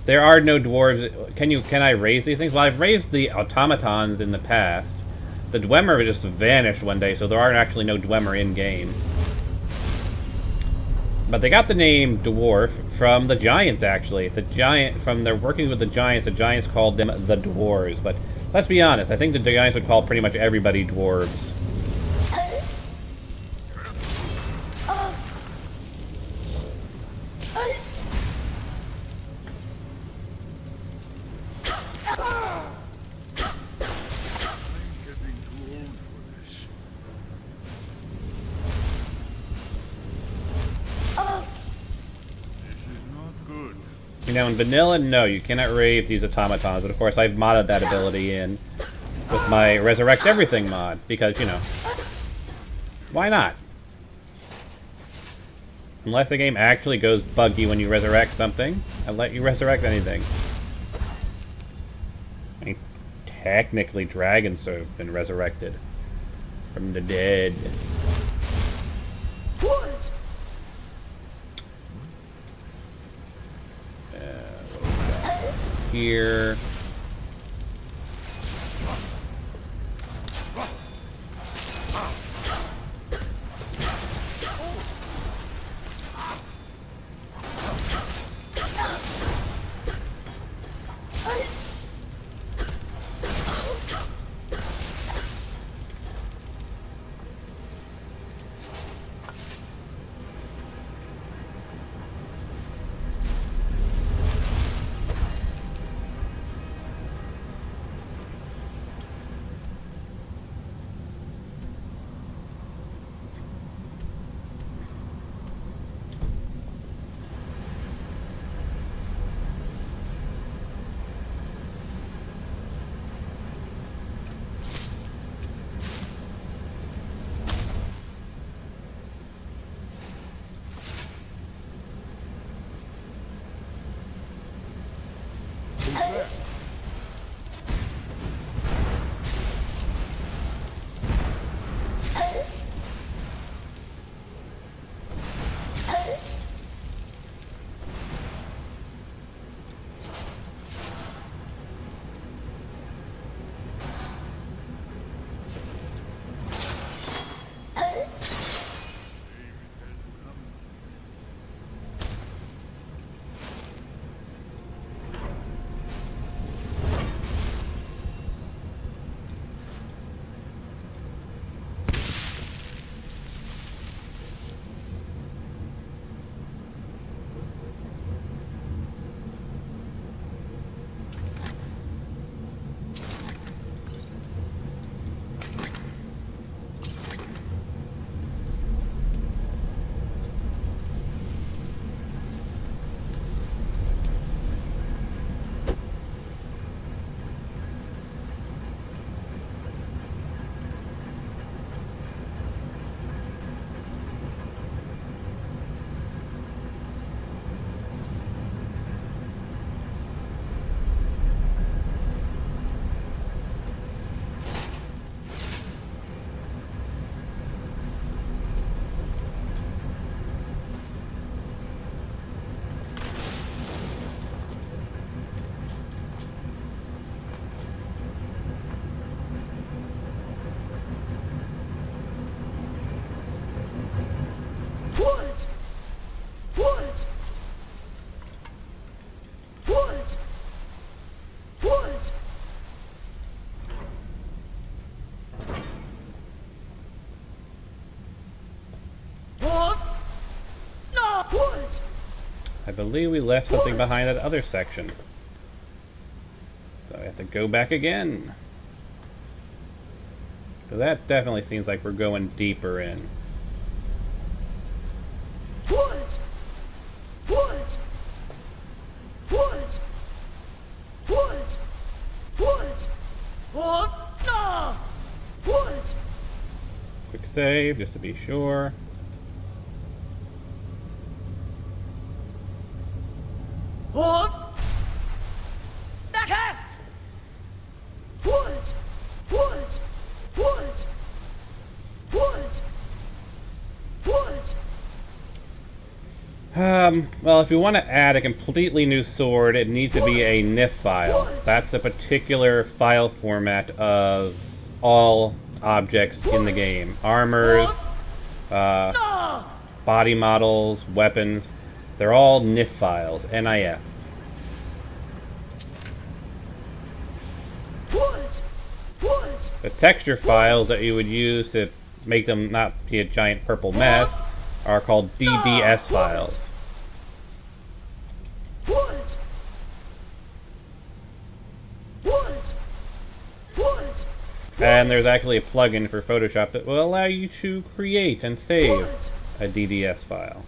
There are no dwarves. Can I raise these things? Well, I've raised the automatons in the past. The Dwemer just vanished one day, so there are actually no Dwemer in-game. But they got the name dwarf from the giants, actually. From their working with the giants called them the dwarves. But let's be honest, I think the giants would call pretty much everybody dwarves. You know, in vanilla, no, you cannot raise these automatons, but of course I've modded that ability in with my Resurrect Everything mod, because, you know, why not? Unless the game actually goes buggy when you resurrect something, I'll let you resurrect anything. I mean, technically dragons have been resurrected from the dead. What? Here. there? I believe we left something behind that other section. So I have to go back again. So that definitely seems like we're going deeper in. What? What? What? What? What? What? No! What? Quick save, just to be sure. What? The cat! What? What? What? What? What? Well, if you want to add a completely new sword, it needs to be a NIF file. That's the particular file format of all objects in the game. Armors, body models, weapons. They're all NIF files, NIF. What? What? The texture files that you would use to make them not be a giant purple mess are called DDS files. What? What? What? And there's actually a plugin for Photoshop that will allow you to create and save a DDS file.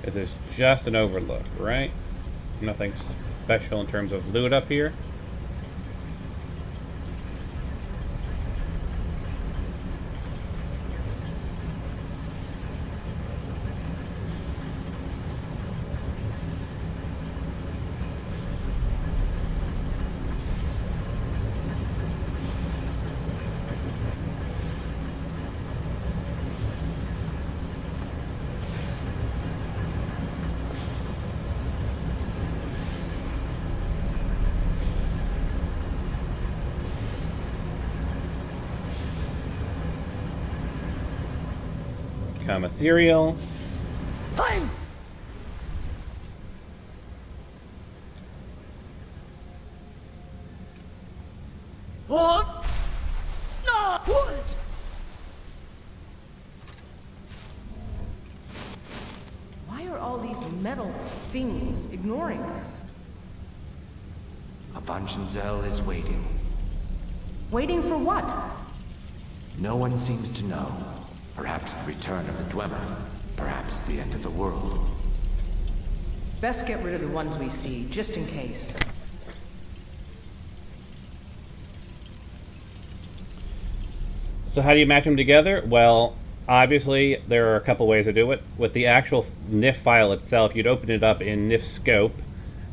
This is just an overlook, right? Nothing special in terms of loot up here. Become ethereal. Fine. What? No! What? Why are all these metal things ignoring us? Avanchenzell is waiting. Waiting for what? No one seems to know. Perhaps the return of the Dwemer. Perhaps the end of the world. Best get rid of the ones we see, just in case. So how do you match them together? Well, obviously there are a couple ways to do it. With the actual NIF file itself, you'd open it up in NIF Scope,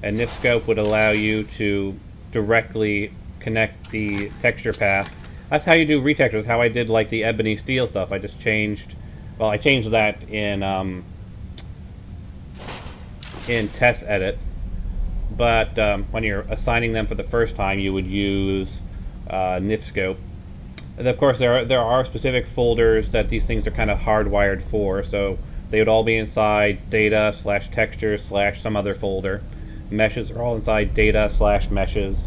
and NIF Scope would allow you to directly connect the texture path. That's how you do retextures, how I did like the ebony steel stuff. I just changed, well, I changed that in Test Edit. But when you're assigning them for the first time, you would use NIF Scope. And of course, there are specific folders that these things are kind of hardwired for, so they would all be inside data / textures / some other folder. Meshes are all inside data / meshes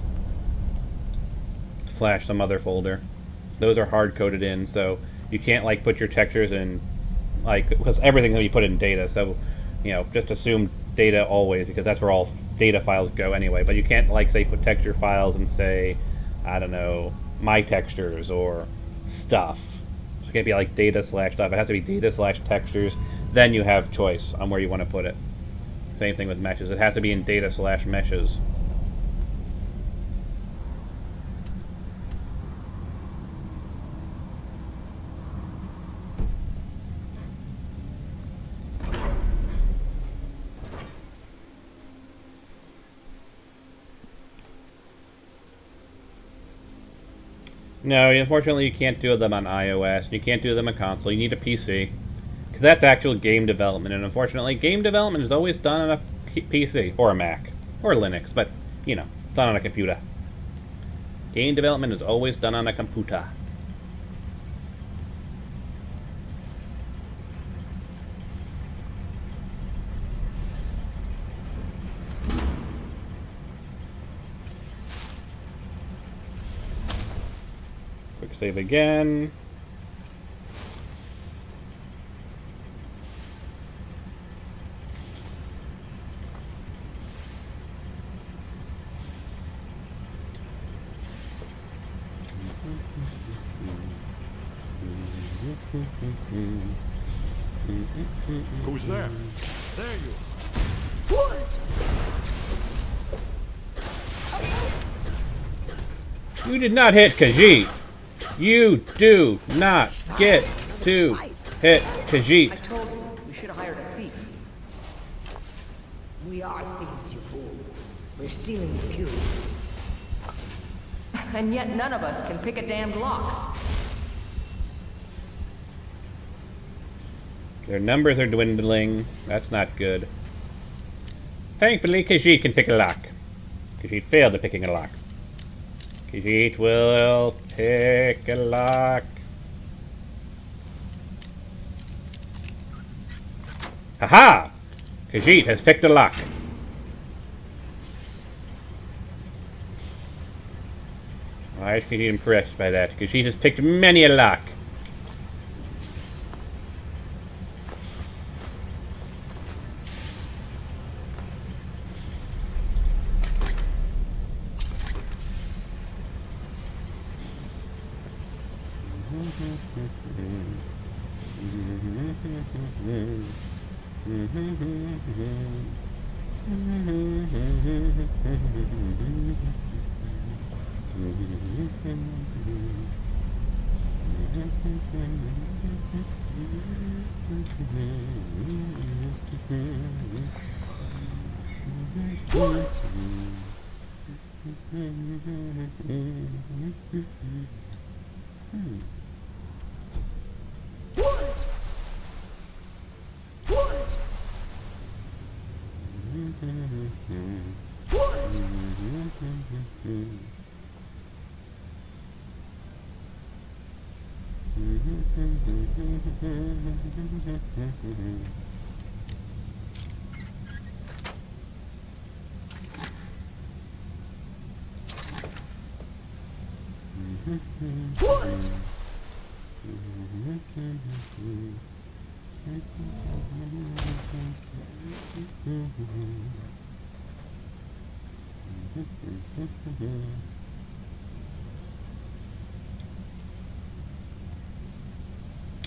/ some other folder. Those are hard coded in, so you can't like put your textures in, like, because everything's gonna be put in data. So, you know, just assume data always, because that's where all data files go anyway. But you can't, like, say, put texture files and say, I don't know, my textures or stuff. So it can't be like data / stuff. It has to be data / textures. Then you have choice on where you want to put it. Same thing with meshes. It has to be in data / meshes. No, unfortunately you can't do them on iOS. You can't do them on console. You need a PC. Because that's actual game development. And unfortunately, game development is always done on a PC. Or a Mac. Or Linux. But, you know, done on a computer. Game development is always done on a computer. Save again. Who's there? There you are. What? You did not hit Khajiit. You do not get to hit Khajiit. I told you, we should have hired a thief. We are thieves, you fool. We're stealing the cube. And yet none of us can pick a damned lock. Their numbers are dwindling. That's not good. Thankfully, Khajiit can pick a lock. Khajiit failed at picking a lock. Khajiit will pick a lock. Haha! Khajiit has picked a lock. Why is Khajiit impressed by that? Khajiit has picked many a lock. What? What? What? What?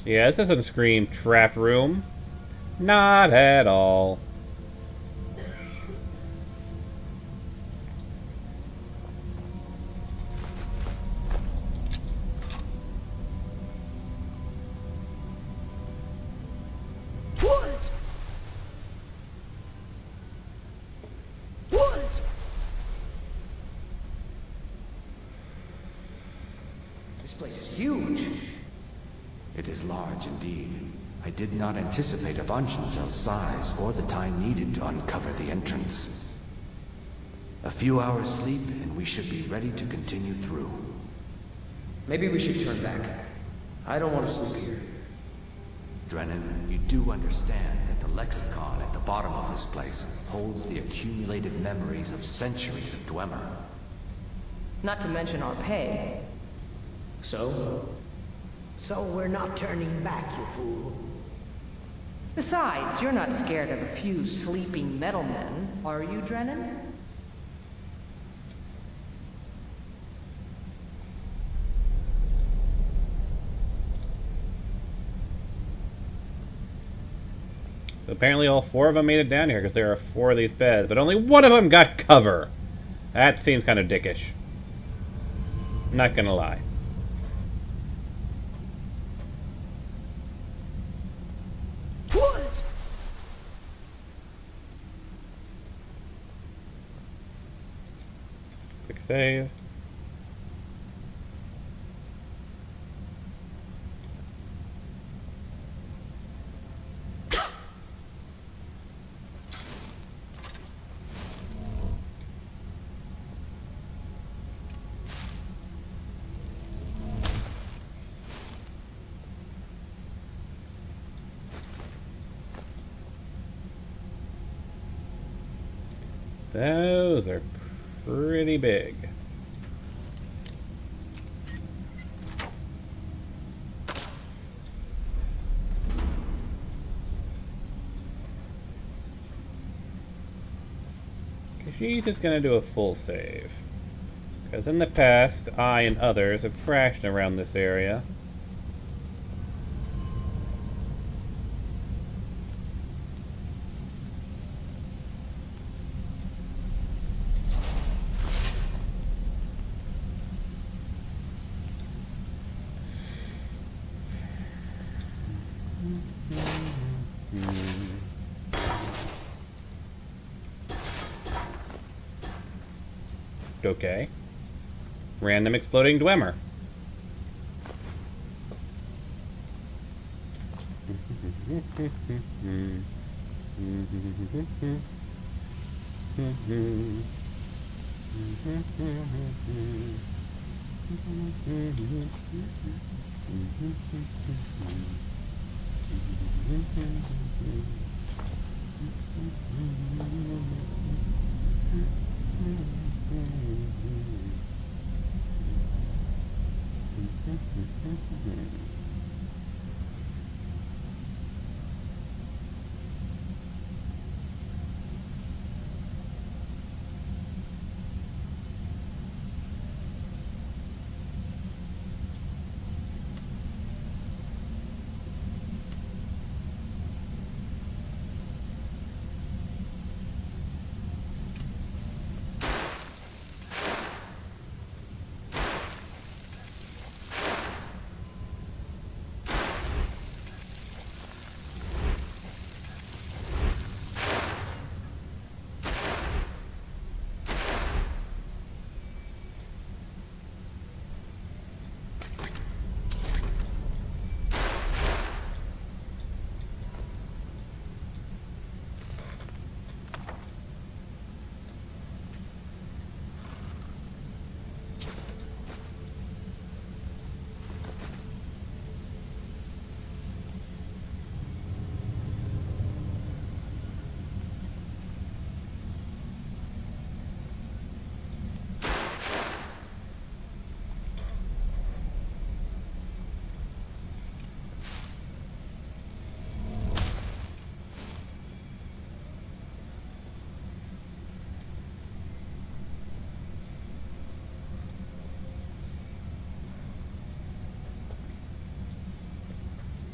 Yeah, this doesn't scream trap room. Not at all. This place is huge. It is large indeed. I did not anticipate Avancenzel's size or the time needed to uncover the entrance. A few hours sleep and we should be ready to continue through. Maybe we should turn back. I don't want to sleep here. Drennan, you do understand that the lexicon at the bottom of this place holds the accumulated memories of centuries of Dwemer. Not to mention our pay. So? So we're not turning back, you fool. Besides, you're not scared of a few sleeping metalmen, are you, Drennan? So apparently all 4 of them made it down here because there are 4 of these beds, but only 1 of them got cover. That seems kind of dickish. Not gonna lie. What? Quick save. Those are pretty big. She's just gonna do a full save. Because in the past, I and others have crashed around this area. Okay. Random exploding Dwemer.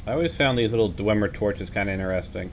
I always found these little Dwemer torches kind of interesting.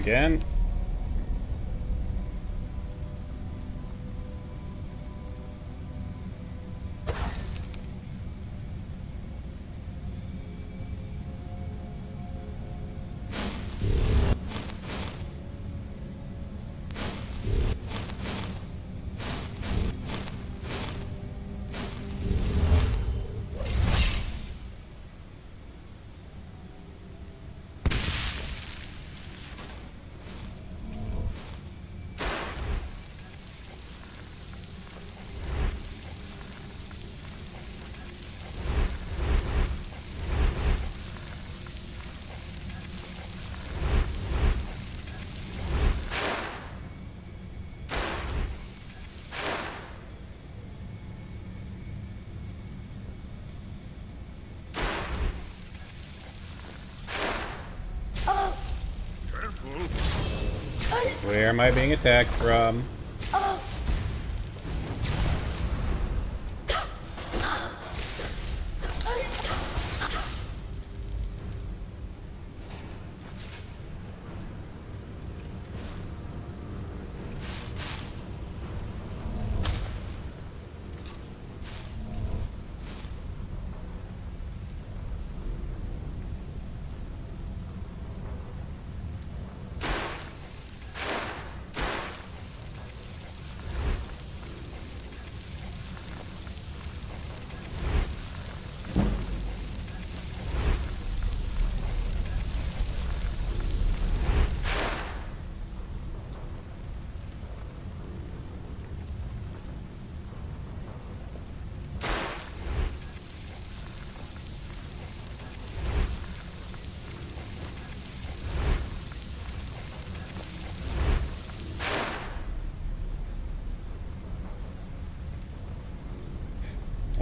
again. Where am I being attacked from?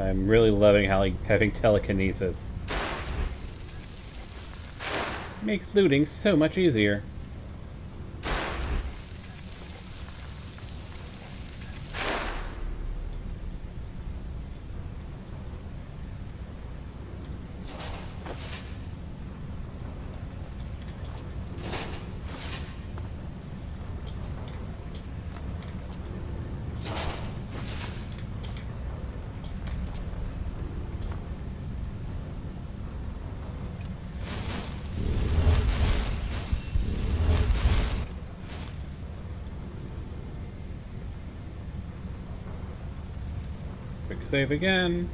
I'm really loving having telekinesis. Makes looting so much easier. Quick save again.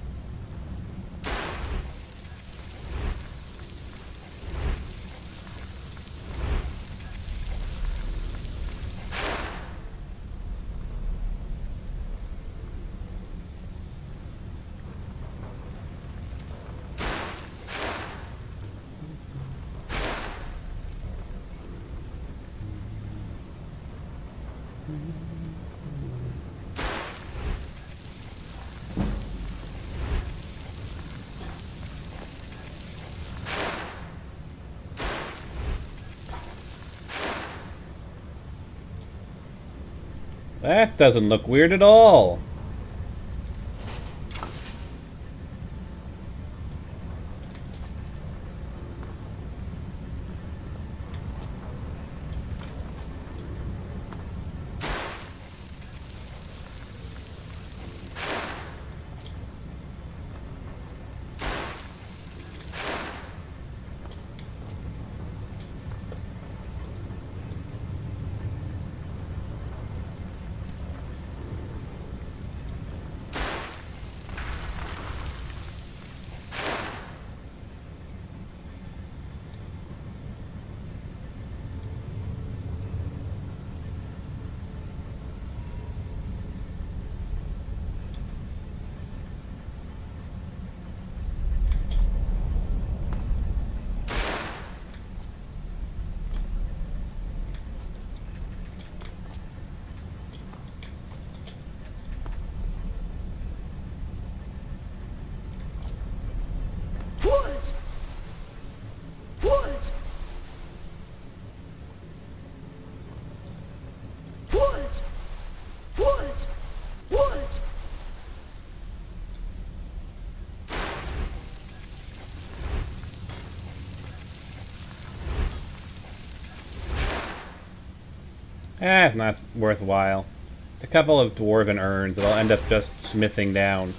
That doesn't look weird at all. Not worthwhile. A couple of dwarven urns that I'll end up just smithing down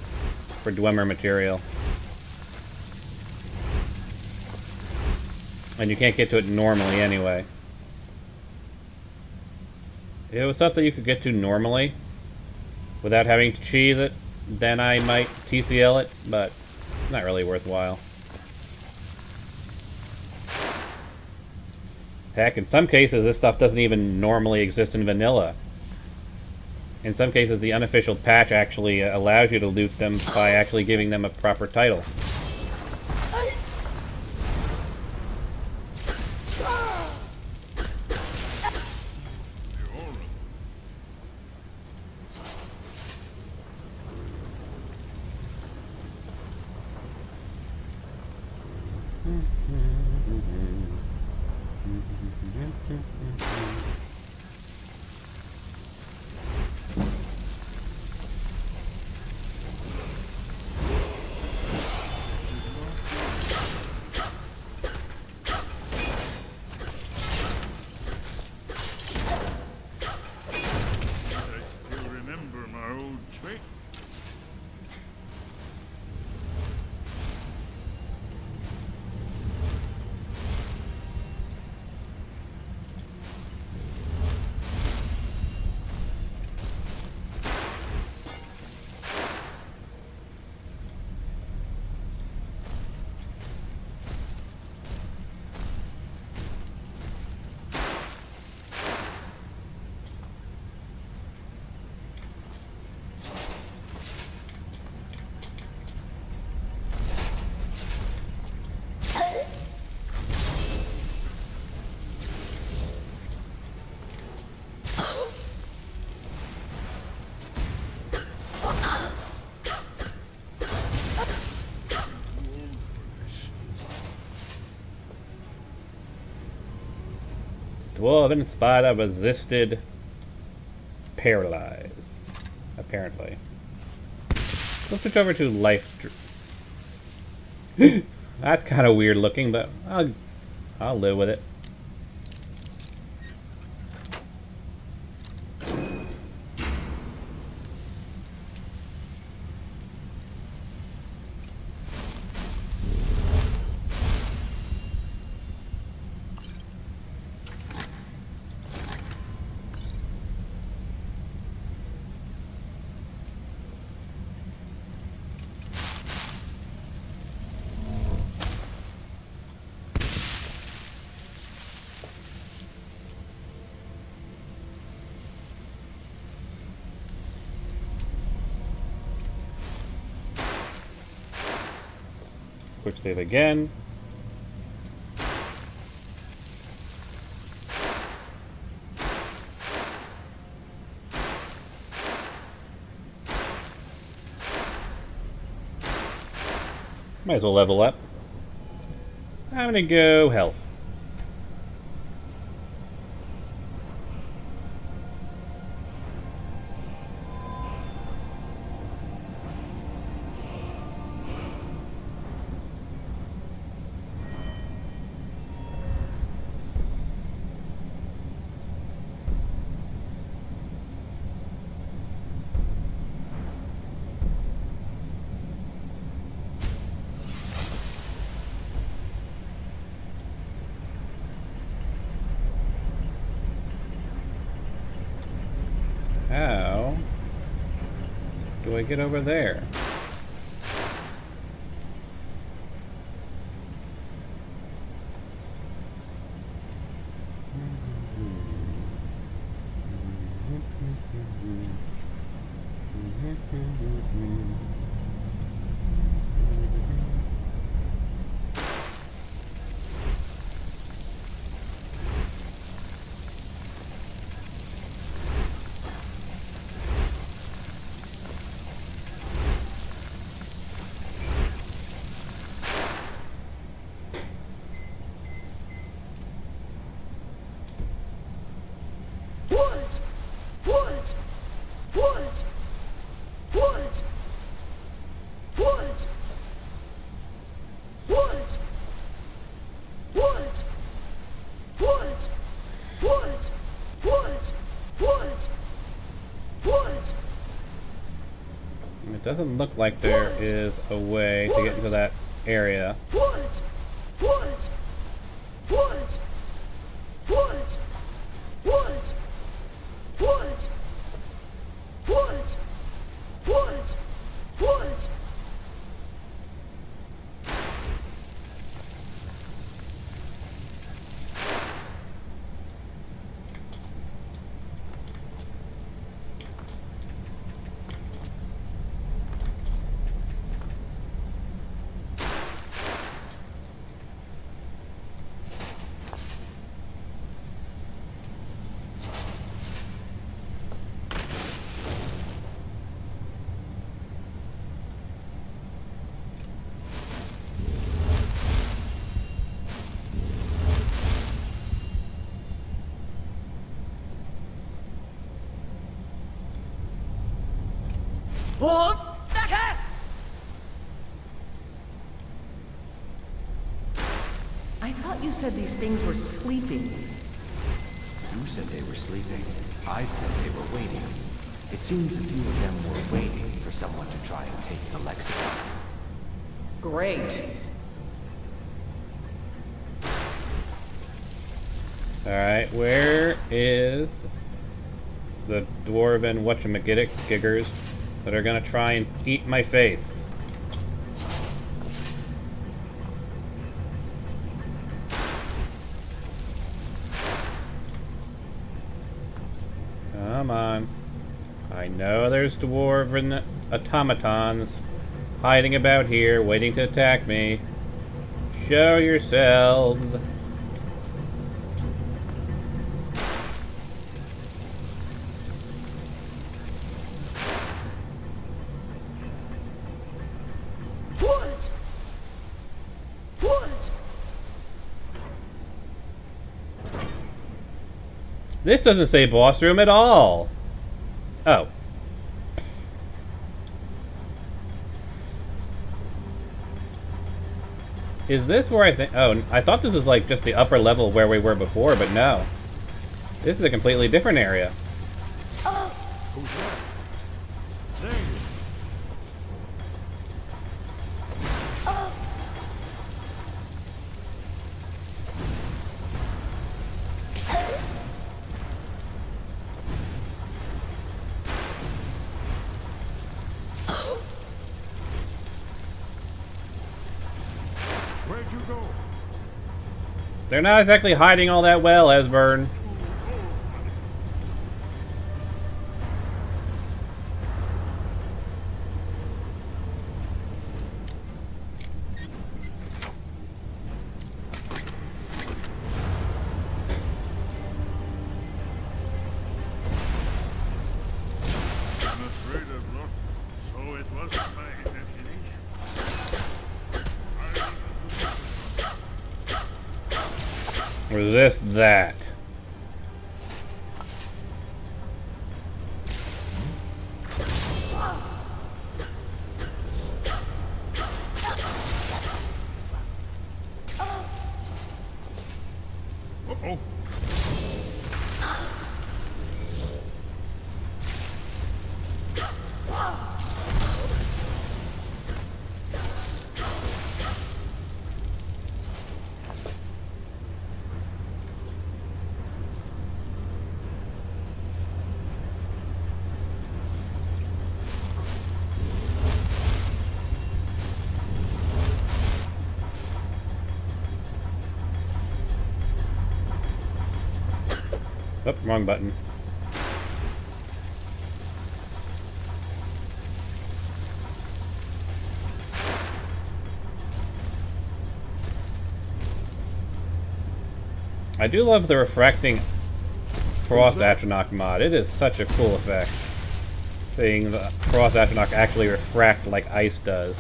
for Dwemer material. And you can't get to it normally anyway. If it was stuff that you could get to normally, without having to cheese it, then I might TCL it, but it's not really worthwhile. Heck, in some cases this stuff doesn't even normally exist in vanilla. In some cases the unofficial patch actually allows you to loot them by actually giving them a proper title. Dwarven spider resisted paralyze, apparently. Let's switch over to life. That's kind of weird looking, but I'll live with it. Quick save again. Might as well level up. I'm gonna go health. How do I get over there? Doesn't look like there is a way to get into that area. What? What? What? What? What? What? What? What? What? Hold the cat! I thought you said these things were sleeping. You said they were sleeping. I said they were waiting. It seems a few of them were waiting for someone to try and take the lexicon. Great. Alright, where is the dwarven whatchamagittick-giggers that are gonna try and eat my face? Come on. I know there's dwarven automatons hiding about here, waiting to attack me. Show yourselves. What? What? This doesn't say boss room at all. Oh. Is this where I think... Oh, I thought this was like just the upper level where we were before, but no. This is a completely different area. Who's that? Zane! Where'd you go? They're not exactly hiding all that well, Esbern. I'm afraid I've lost, so it wasn't my imagination. Resist that. Uh-oh. Oh, wrong button. I do love the refracting Frost Atronach mod. It is such a cool effect. Seeing the Frost Atronach actually refract like ice does.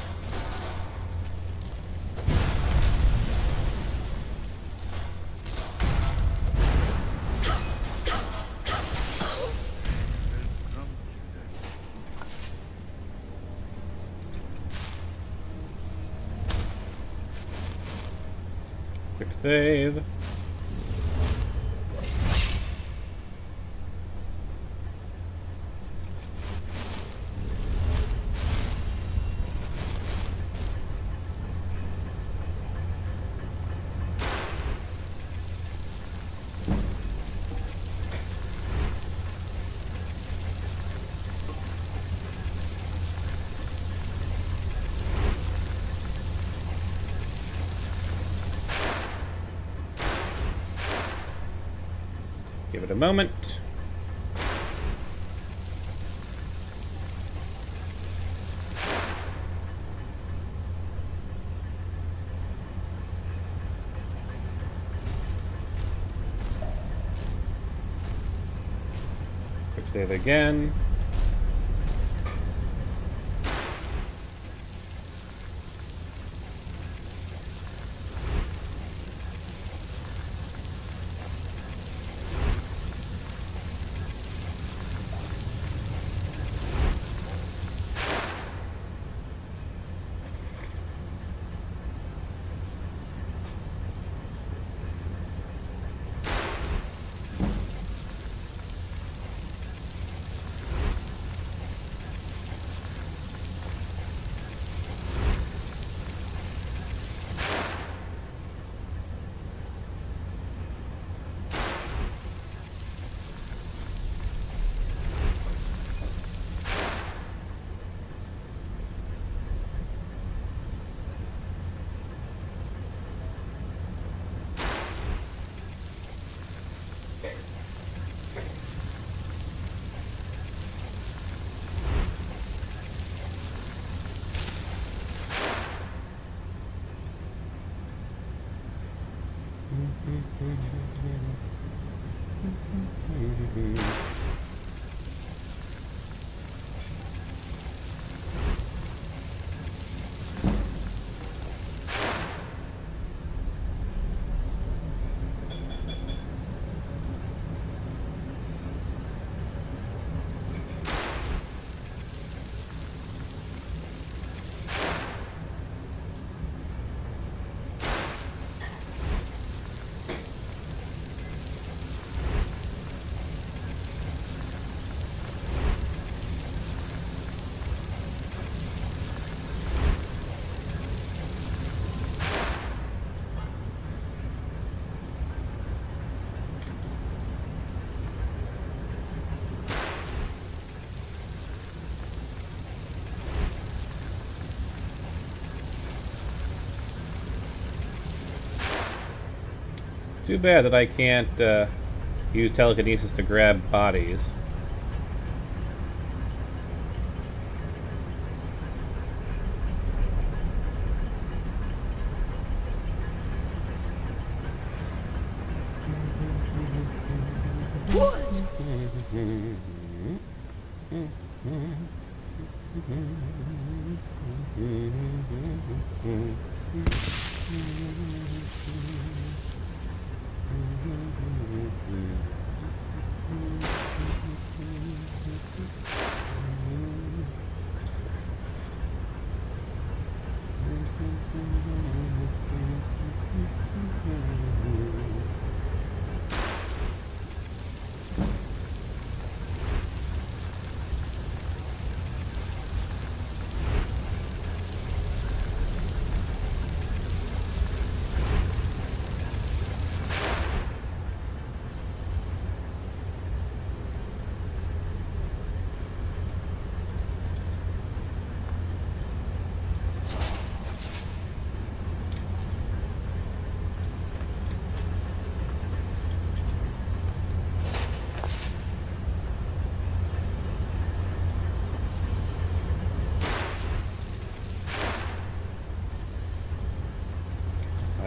Quick save. Give it a moment. Quick save again. Too bad that I can't use telekinesis to grab bodies. What?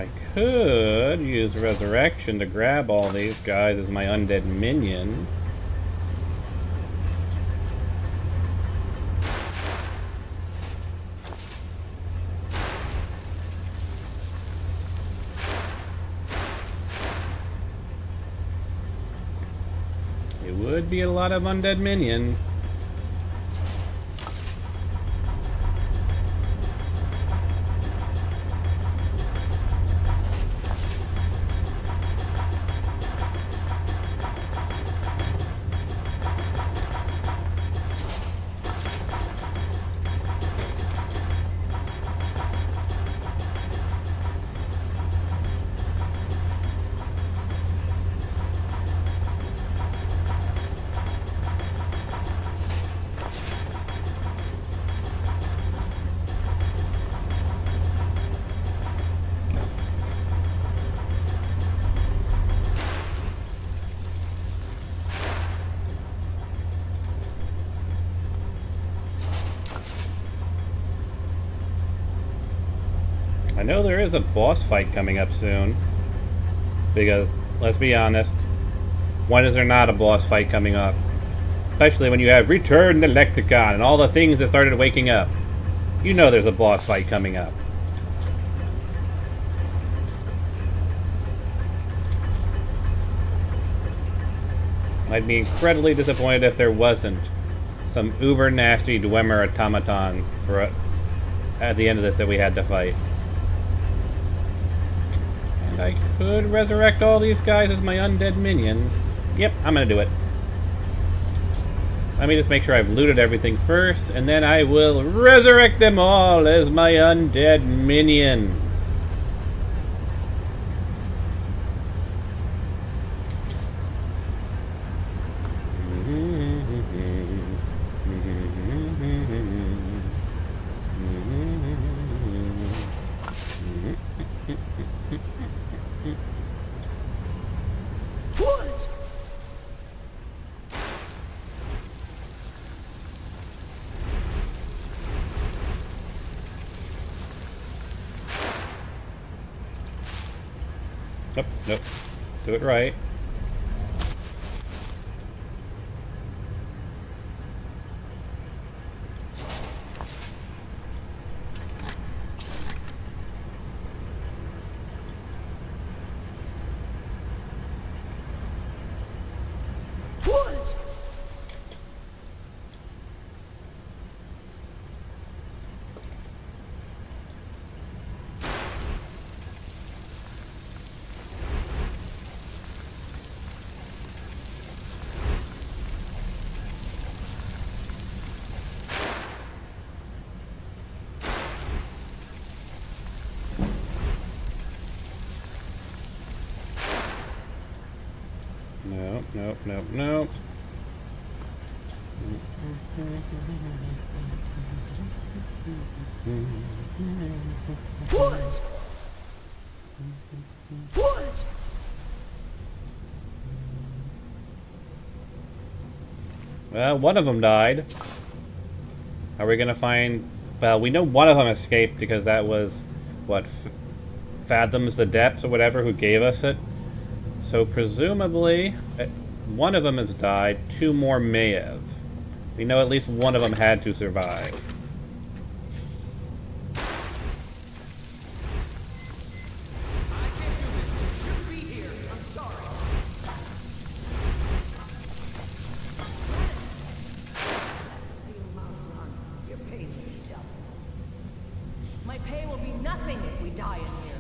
I could use Resurrection to grab all these guys as my undead minions. It would be a lot of undead minions. I know there is a boss fight coming up soon. Because, let's be honest, when is there not a boss fight coming up? Especially when you have Return the Lexicon and all the things that started waking up. You know there's a boss fight coming up. I'd be incredibly disappointed if there wasn't some uber nasty Dwemer automaton at the end of this that we had to fight. And I could resurrect all these guys as my undead minions. Yep, I'm gonna do it. Let me just make sure I've looted everything first, and then I will resurrect them all as my undead minions. What? Nope, nope. Do it right. What? Nope, nope, nope, nope. What? What? Well, one of them died. Are we gonna find... Well, we know one of them escaped because that was, what, Fathoms the Depths or whatever who gave us it. So presumably, one of them has died, two more may have. We know at least one of them had to survive. My pay will be nothing if we die in here.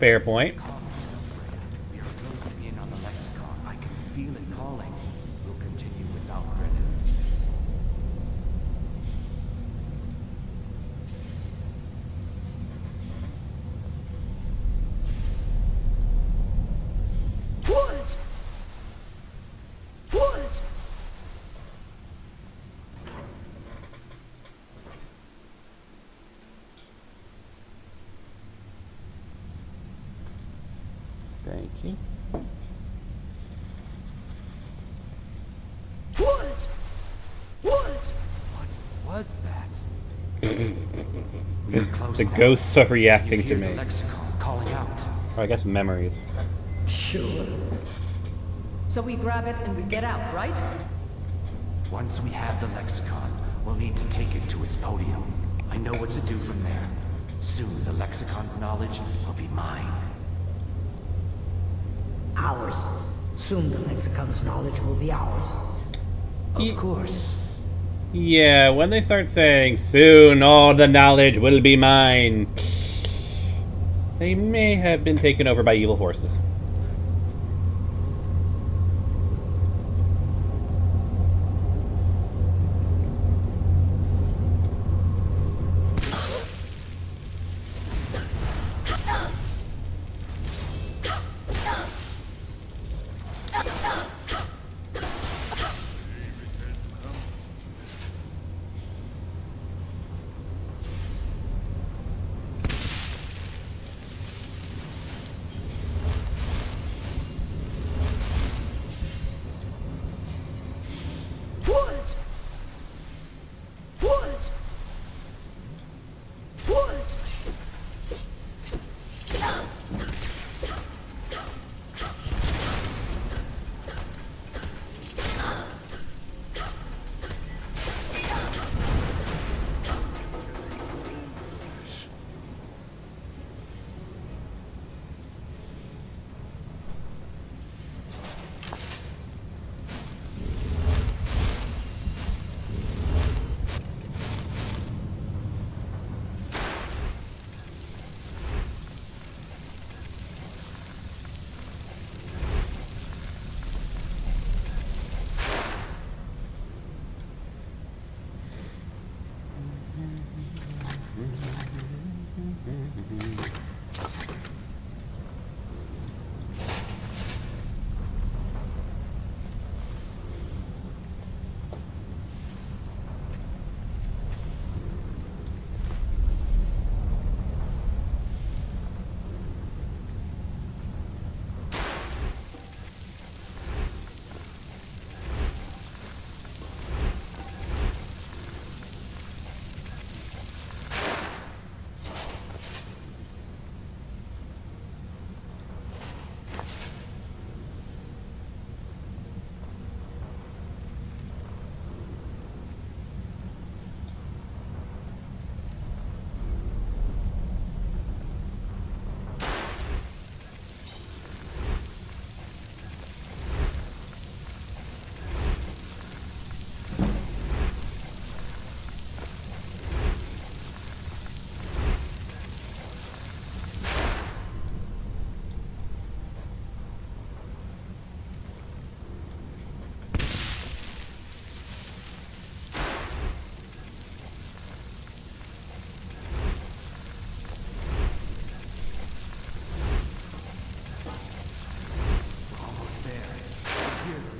Fair point. We are closing in on the Lexicon. I can feel it calling. We'll continue without Brennan. What? What? Thank you. What? What? What was that? We are close The now. ghosts are reacting You hear to the me. Lexicon calling out. Or I guess memories. Sure. So we grab it and we get out, right? Once we have the Lexicon, we'll need to take it to its podium. I know what to do from there. Soon the Lexicon's knowledge will be mine. Ours. Soon the Lexicon's knowledge will be ours. Of course. Yeah, when they start saying, soon all the knowledge will be mine, they may have been taken over by evil forces.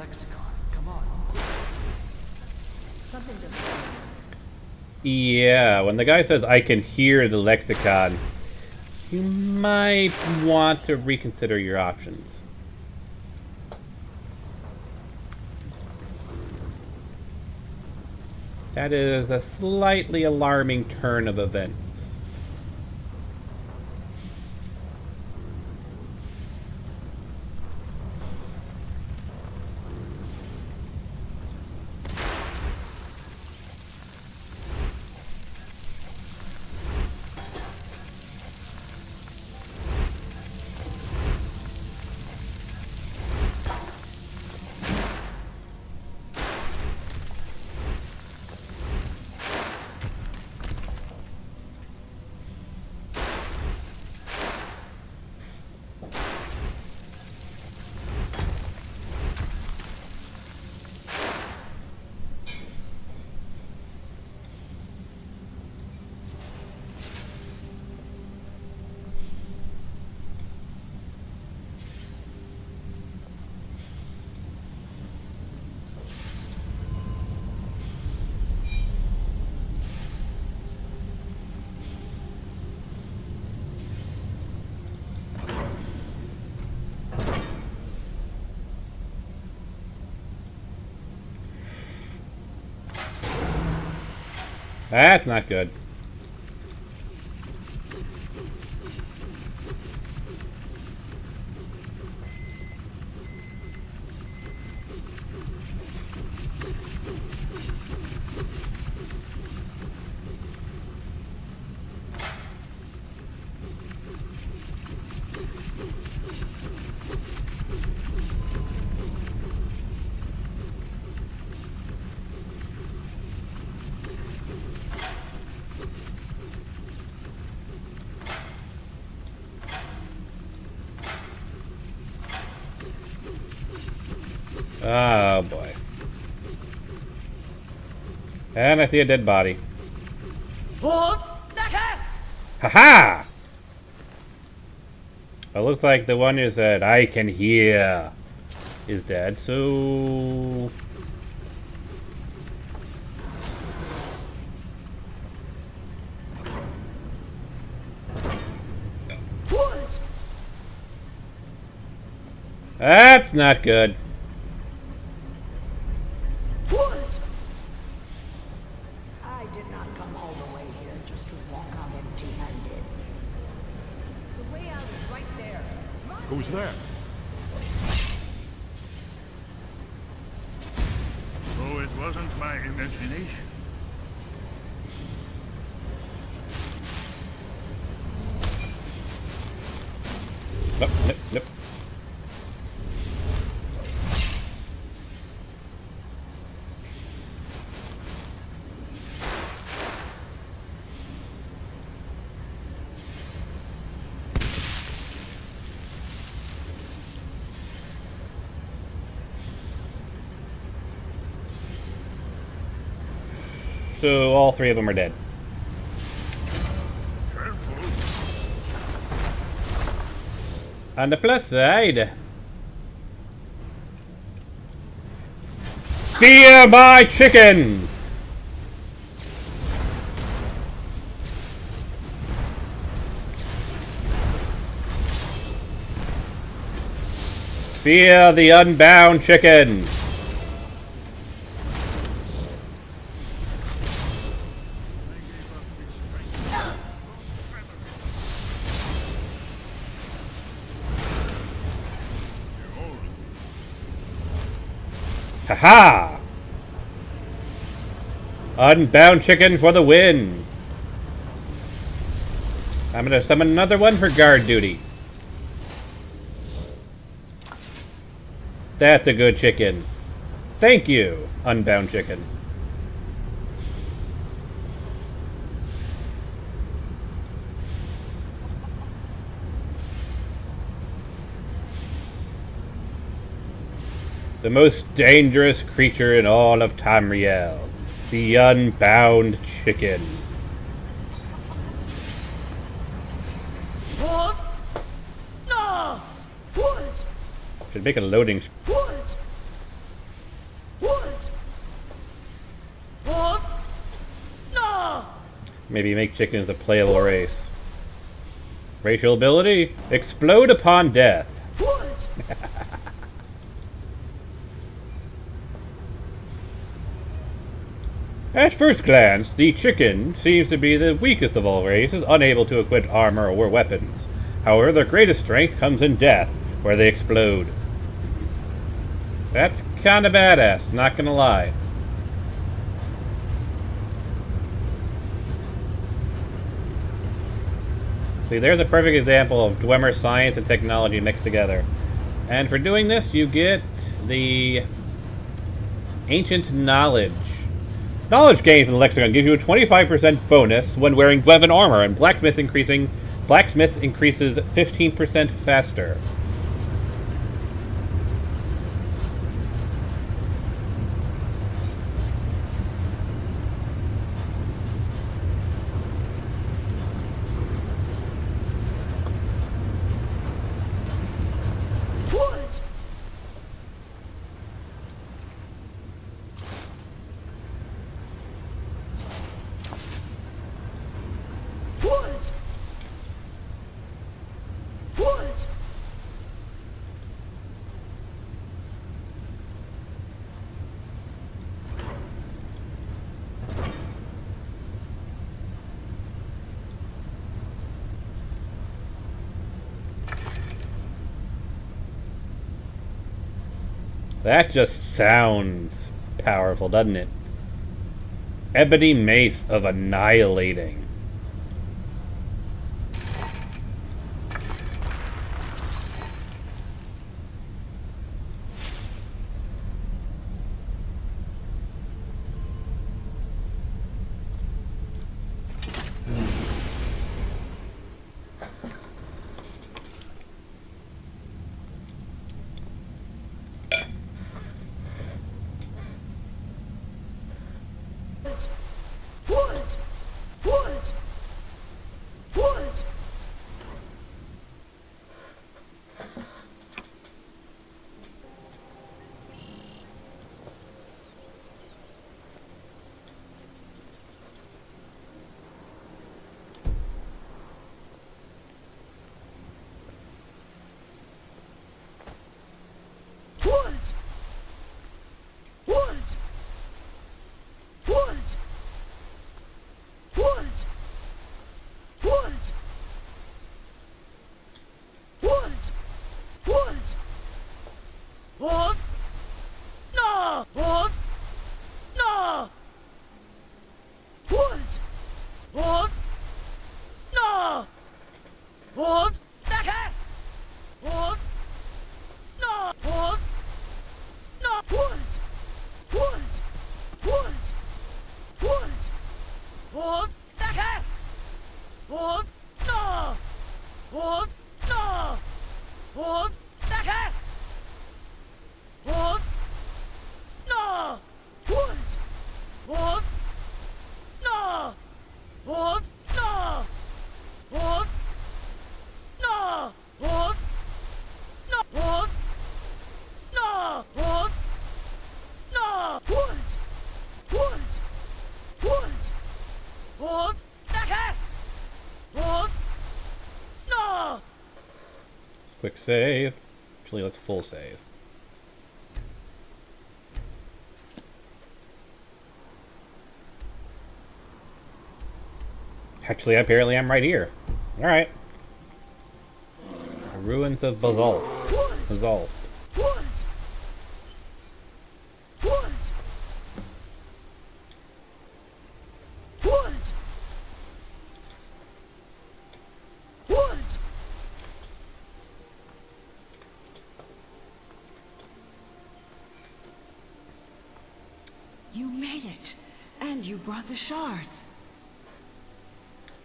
lexicon. Come on. Something doesn't. Yeah, when the guy says I can hear the lexicon, you might want to reconsider your options. That is a slightly alarming turn of events. That's not good. Oh boy. And I see a dead body. Hold the cat! Haha! It looks like the one who said, I can hear, is dead, so... What? That's not good. What? I did not come all the way here just to walk out empty-handed. The way out is right there. Who's there? So it wasn't my imagination. Nope, nope, nope. So all three of them are dead. On the plus side, fear my chickens! Fear the unbound chickens! Haha! Unbound chicken for the win! I'm gonna summon another one for guard duty. That's a good chicken. Thank you, unbound chicken. The most dangerous creature in all of Tamriel. The unbound chicken. What? No! What? Should make a loading. What? Maybe make chickens a playable race. Racial ability, explode upon death. What? At first glance, the chicken seems to be the weakest of all races, unable to equip armor or weapons. However, their greatest strength comes in death, where they explode. That's kinda badass, not gonna lie. See, there's a perfect example of Dwemer science and technology mixed together. And for doing this, you get the Ancient Knowledge. Knowledge gains in the Lexicon gives you a 25% bonus when wearing weapon armor, and Blacksmith increases 15% faster. What? What? What? That just sounds powerful, doesn't it? Ebony Mace of Annihilating. What? What? What? What? What? What? What? What? What? What? What? No! What? No! What? What? No! What? The cat! What? No! What? No! What? What? What? What? What? The cat! What? No! What? No! What? The cat! What? No! What? What? No! What? No! What? No! What? No! What? No! What? No! What? What? What? What? The cat! What? No! Quick save. Actually, let's full save. Actually, apparently I'm right here. Alright. Ruins of Basalt. Basalt. What? What? What? What? You made it. And you brought the shards.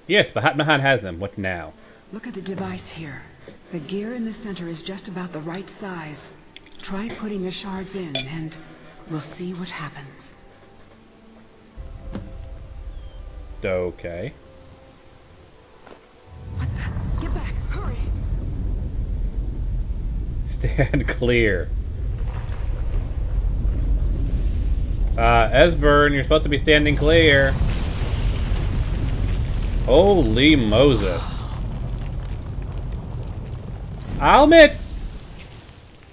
Yes, Mahatmahan has them. What now? Look at the device here. The gear in the center is just about the right size. Try putting the shards in, and we'll see what happens. Okay. Get back! Hurry! Stand clear. Esbern, you're supposed to be standing clear. Holy Moses. I'll admit,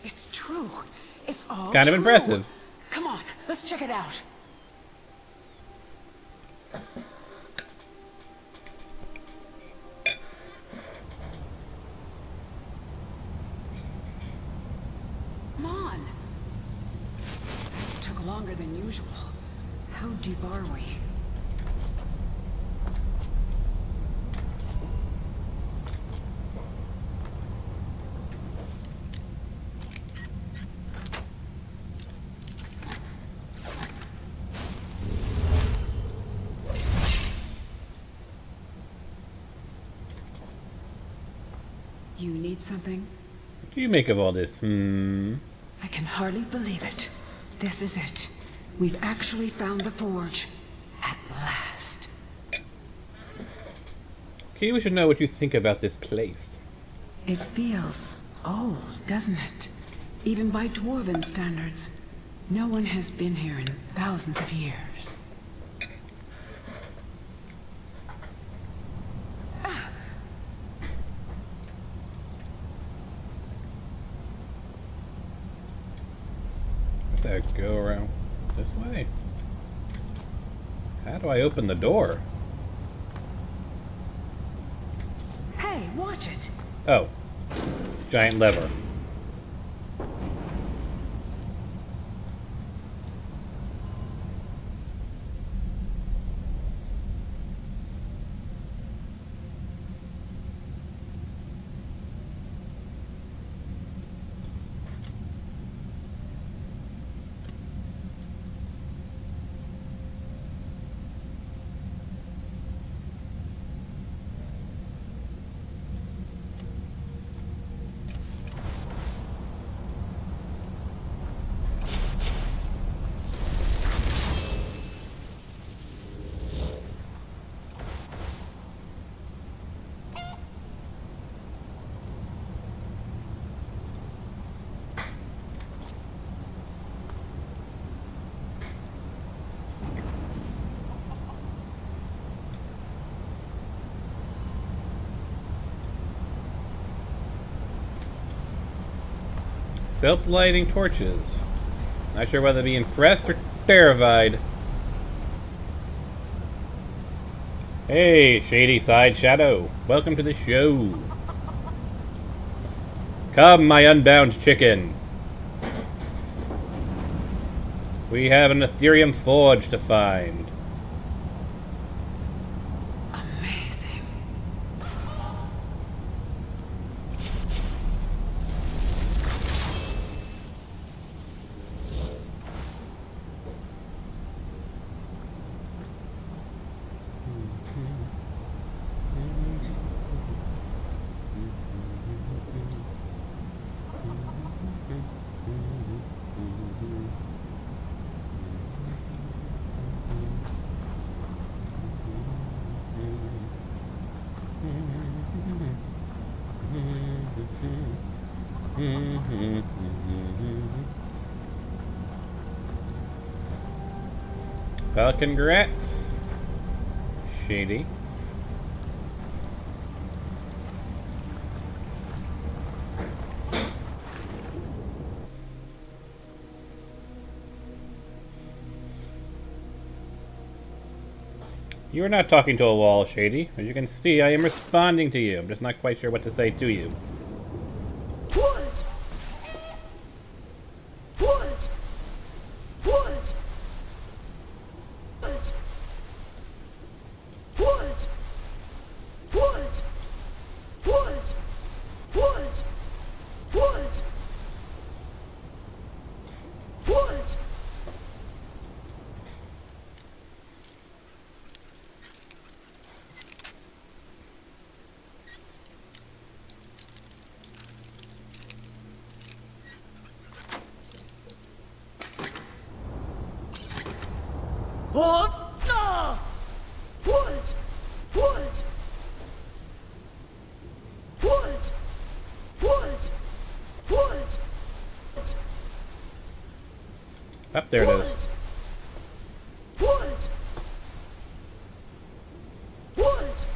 It's true. It's all kind of true. impressive. Come on, let's check it out. Come on. It took longer than usual. How deep are we? You need something? What do you make of all this? I can hardly believe it. This is it. We've actually found the forge. At last. Okay, we should know what you think about this place. It feels old, doesn't it? Even by dwarven standards. No one has been here in thousands of years. Go around this way. How do I open the door? Hey, watch it. Oh. Giant lever. Self-lighting torches. Not sure whether to be impressed or terrified. Hey, shady side shadow. Welcome to the show. Come, my unbound chicken. We have an Ethereum forge to find. Amazing. Well, congrats, Shady. You are not talking to a wall, Shady. As you can see, I am responding to you. I'm just not quite sure what to say to you. What? What? What? What? What? What? What? What? What? What? What? No! What? What? What? What? What? Up there it is. What? What?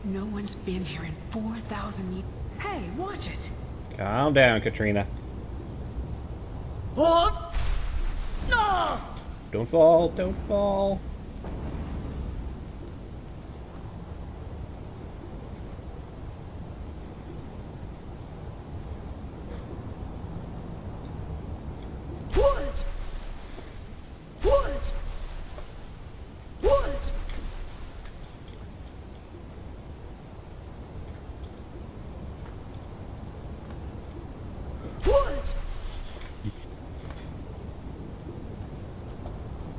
No one's been here in 4,000 years. Hey, watch it. Calm down, Katrina. What? No! Don't fall, don't fall. What? What? What? What?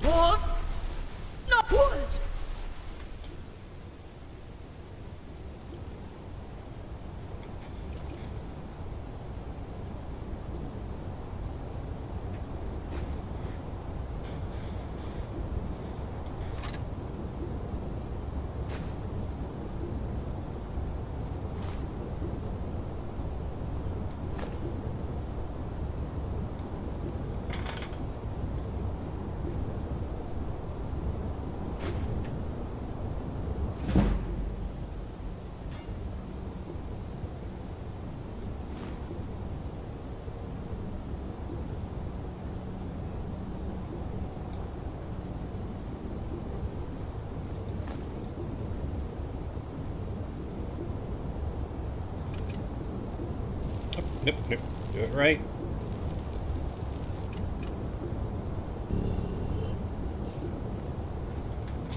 What? No! What? Nope, nope. Do it right.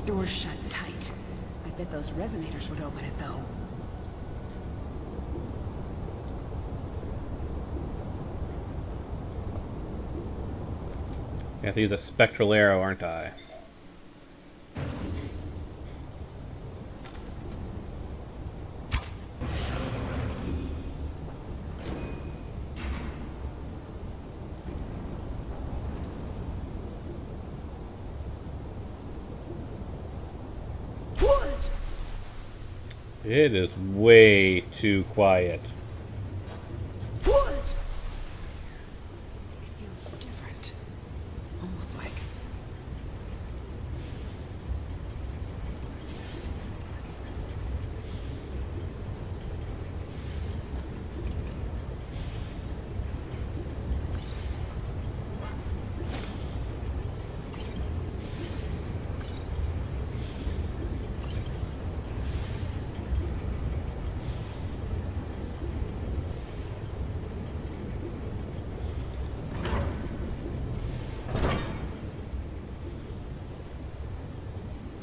Door's shut tight. I bet those resonators would open it, though. I have to use a spectral arrow, aren't I? What? It is way too quiet. What? It feels different. Almost like...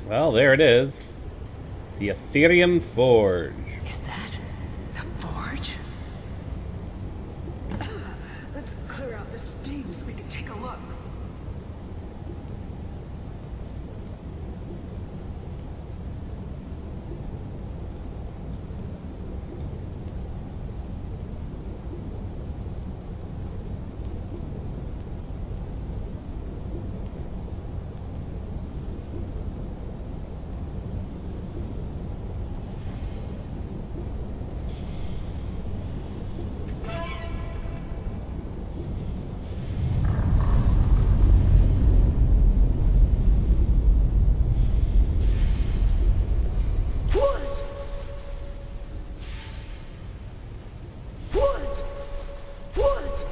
Well, there it is. The Ethereum Forge. Is that the forge? Let's clear out the steam so we can take a look. What? What? What?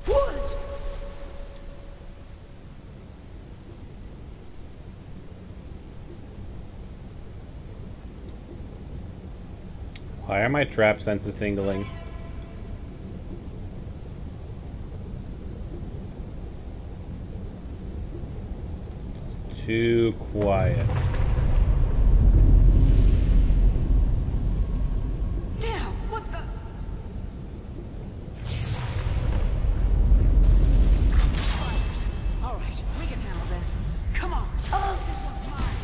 What? Why are my trap senses tingling? Too quiet. Damn, what the... All right, we can handle this. Come on. This one's mine.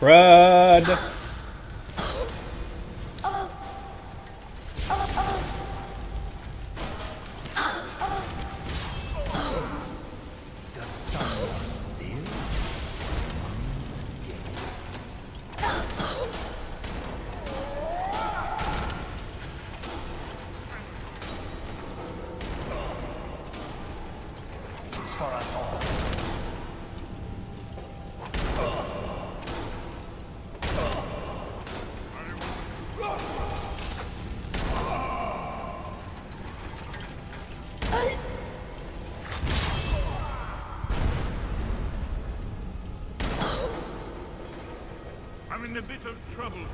Crud! For us all. I'm in a bit of trouble here.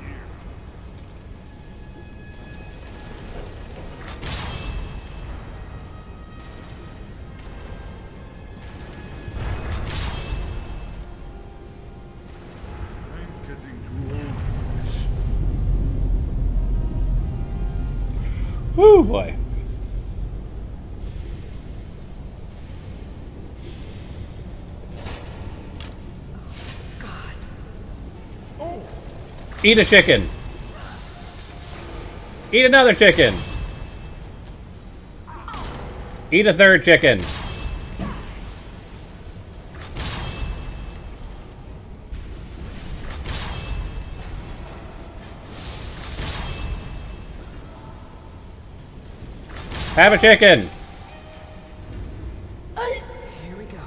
I'm getting too old for this. Woo boy. Eat a chicken. Eat another chicken. Eat a third chicken. Have a chicken. Here we go.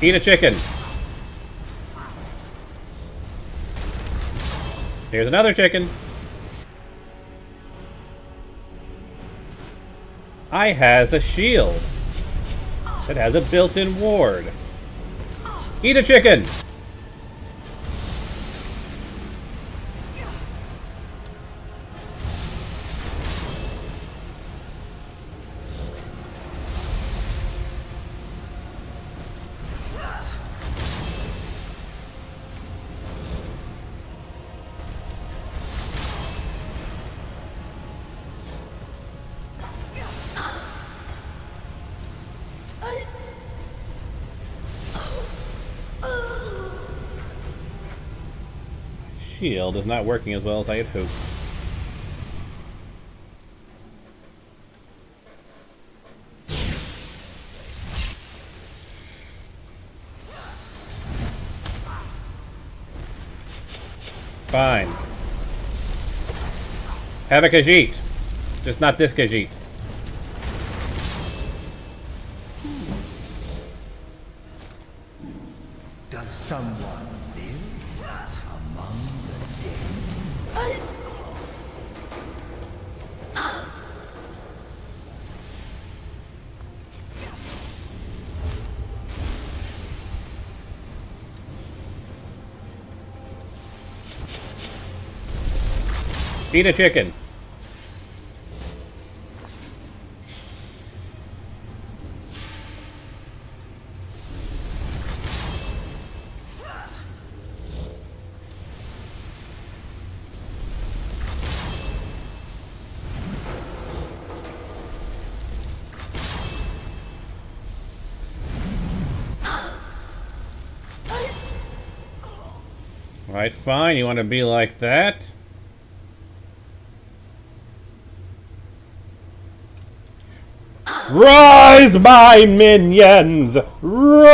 Eat a chicken. Here's another chicken. I has a shield. It has a built-in ward. Eat a chicken. Shield is not working as well as I had hoped. Fine. Have a Khajiit. Just not this Khajiit. Does someone live among the dead? Eat a chicken. Alright, fine. You want to be like that? Rise, my minions! Rise!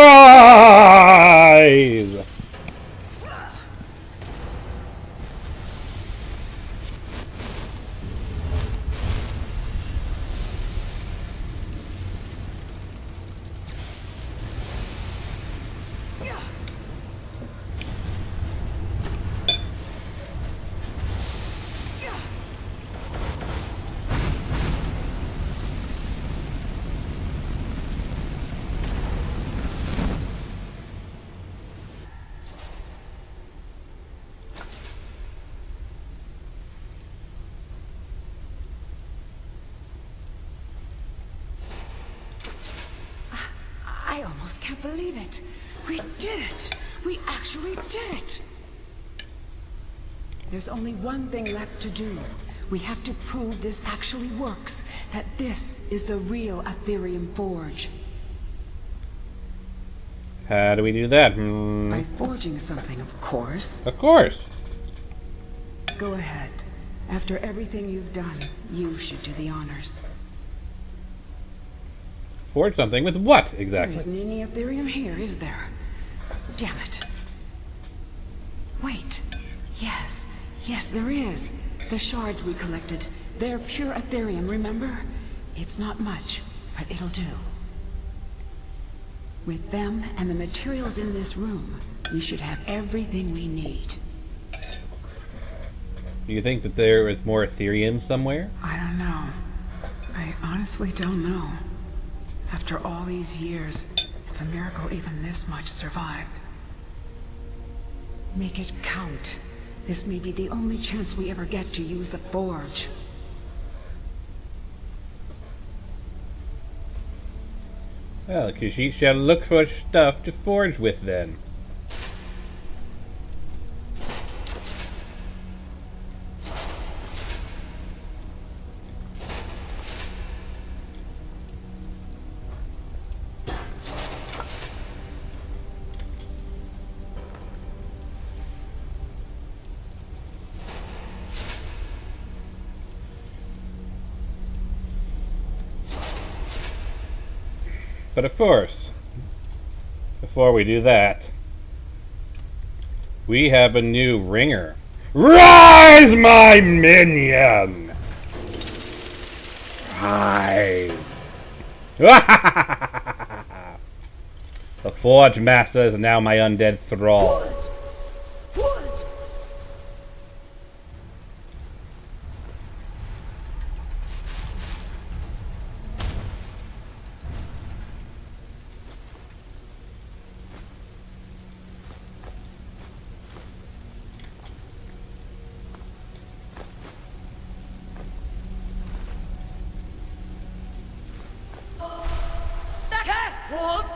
I almost can't believe it. We did it. We actually did it. There's only one thing left to do. We have to prove this actually works, that this is the real Aetherium Forge. How do we do that? By forging something, of course. Of course. Go ahead. After everything you've done, you should do the honors. Forge something with what, exactly? There isn't any Aetherium here, is there? Damn it. Wait. Yes. Yes, there is. The shards we collected. They're pure Aetherium, remember? It's not much, but it'll do. With them and the materials in this room, we should have everything we need. Do you think that there is more Aetherium somewhere? I don't know. I honestly don't know. After all these years, it's a miracle even this much survived. Make it count. This may be the only chance we ever get to use the forge. Well, Kashyyyk shall look for stuff to forge with then. But of course, before we do that, we have a new ringer. Rise, my minion! Rise! The Forge Master is now my undead thrall. What?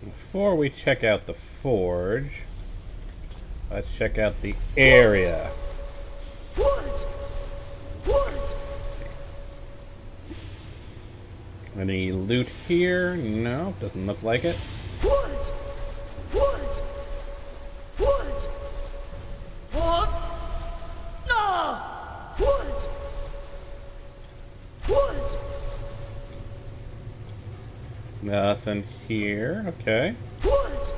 Before we check out the forge, let's check out the area. What? Any loot here? No, doesn't look like it. What? No! What? Nothing here. Okay. What?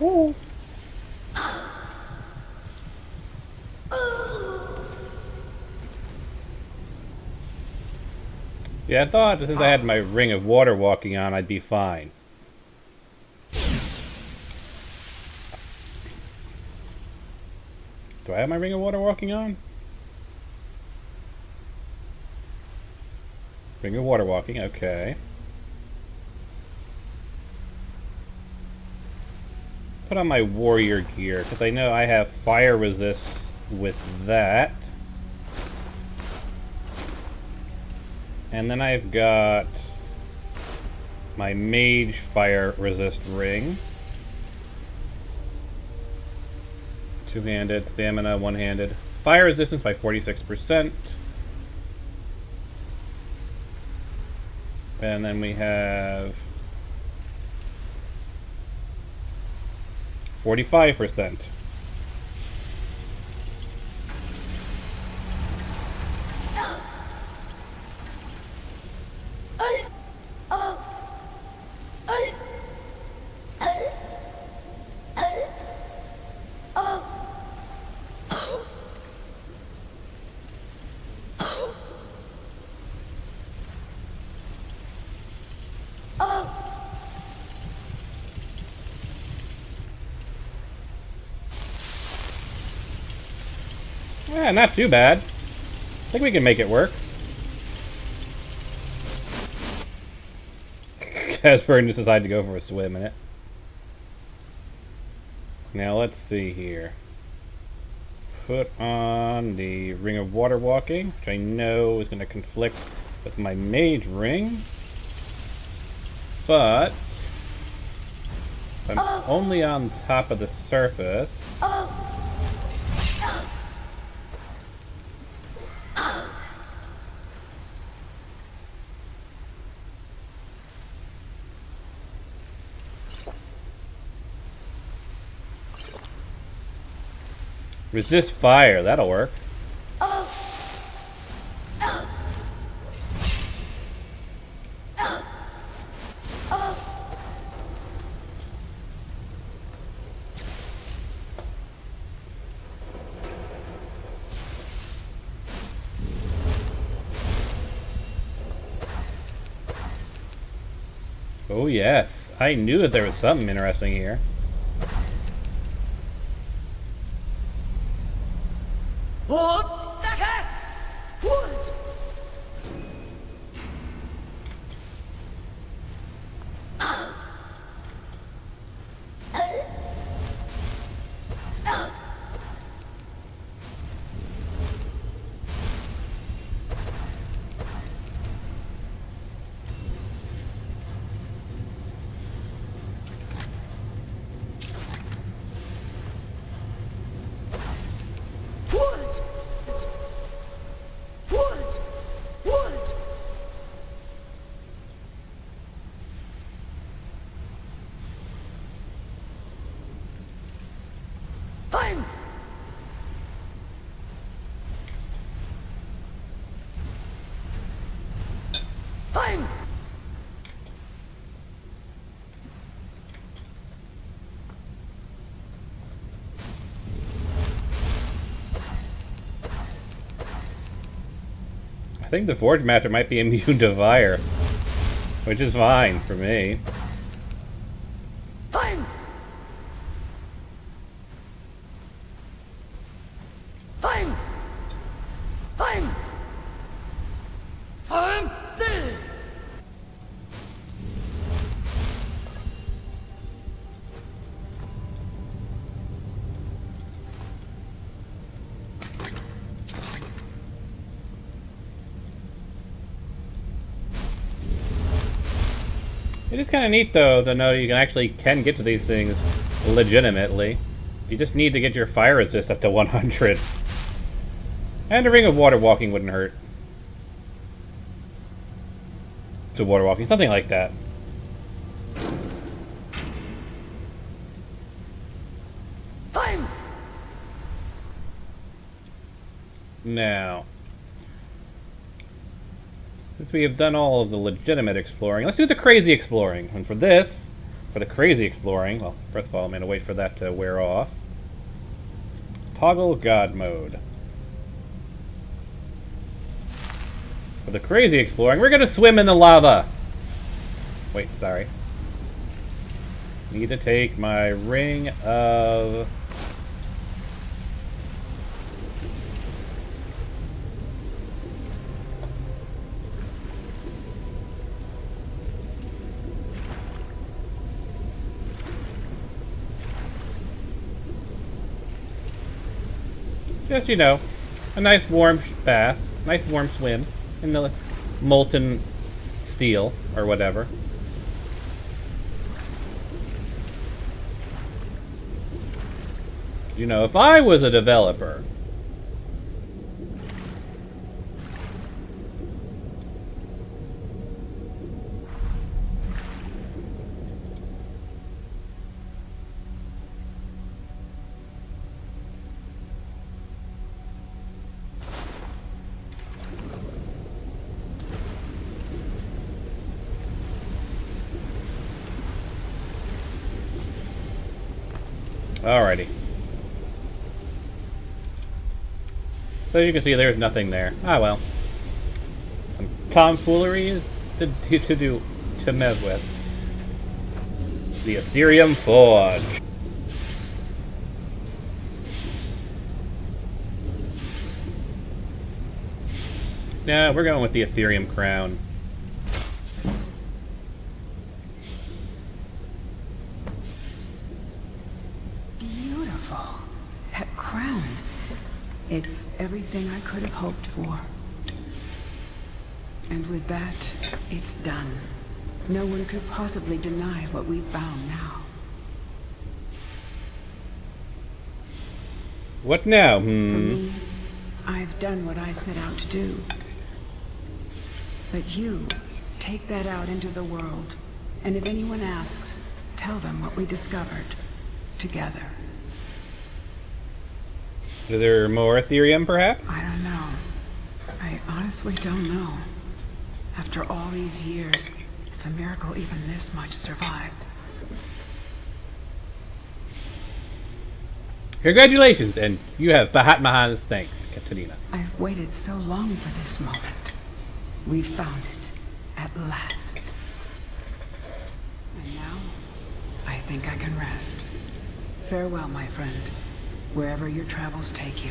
Ooh. Yeah, I thought since I had my ring of water walking on, I'd be fine. Do I have my ring of water walking on? Ring of water walking, okay. Put on my warrior gear, because I know I have fire resist with that. And then I've got my mage fire resist ring. Two-handed, stamina, one-handed. Fire resistance by 46%. And then we have 45%. Yeah, not too bad. I think we can make it work. Casper just decided to go for a swim in it. Now let's see here. Put on the Ring of Water Walking, which I know is going to conflict with my Mage Ring. But if I'm only on top of the surface. Resist fire, that'll work. Oh yes, I knew that there was something interesting here. What? The cat! What? Fine! Fine! I think the Forge Master might be immune to fire, which is fine for me. Fine! Fine! Fine! Fine! It is kind of neat, though, to know you can get to these things legitimately. You just need to get your fire resist up to 100. And a Ring of Water Walking wouldn't hurt. To Water Walking, something like that. Fine! Now, since we have done all of the legitimate exploring, let's do the crazy exploring. And for the crazy exploring, well, first of all, I'm going to wait for that to wear off. Toggle God Mode. For the crazy exploring, we're going to swim in the lava. Wait, sorry. Need to take my Ring of... Just, you know, a nice warm bath, nice warm swim in the molten steel or whatever. You know, if I was a developer, alrighty. So you can see there's nothing there. Ah well. Some tomfoolery to mess with. The Ethereum Forge. No, we're going with the Ethereum crown. Beautiful. That crown. It's everything I could have hoped for. And with that, it's done. No one could possibly deny what we've found now. What now? For me, I've done what I set out to do. But you, take that out into the world, and if anyone asks, tell them what we discovered together. Is there more Ethereum, perhaps? I don't know. I honestly don't know. After all these years, it's a miracle even this much survived. Congratulations, and you have Bahat Mahan's thanks, Katarina. I've waited so long for this moment. We've found it, at last. And now, I think I can rest. Farewell, my friend, wherever your travels take you.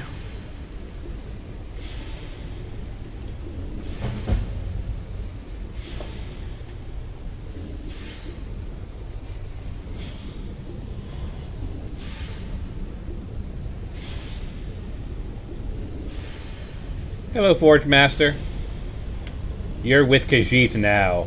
Hello, Forge Master. You're with Khajiit now.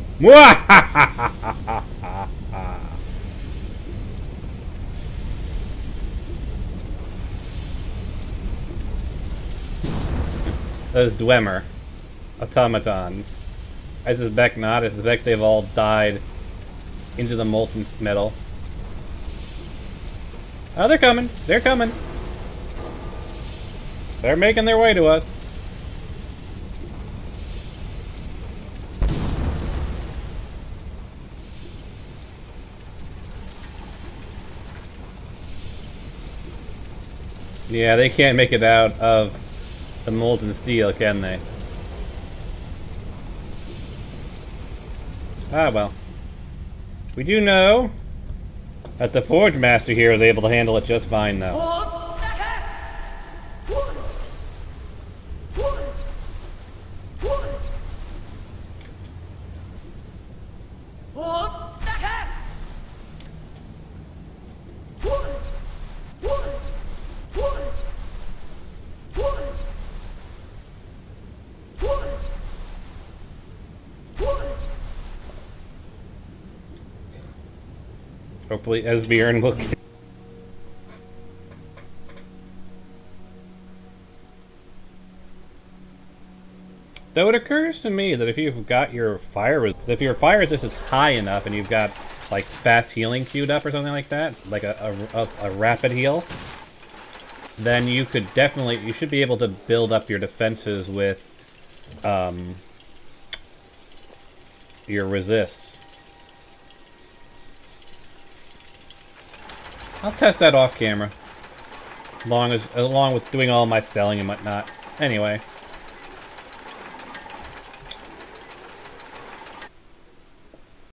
Those Dwemer automatons. I suspect not. I suspect they've all died into the molten metal. Oh, they're coming. They're coming. They're making their way to us. Yeah, they can't make it out of the molten steel, can they? Ah, well. We do know that the Forge Master here is able to handle it just fine, though. What? What? What? What? What? What? What? What? What? What? What? Hopefully Esbjorn will... Though it occurs to me that if you've got your if your fire resistance is high enough and you've got like fast healing queued up or something like that, like a rapid heal, then you should be able to build up your defenses with your resists. I'll test that off camera, along with doing all my selling and whatnot. Anyway.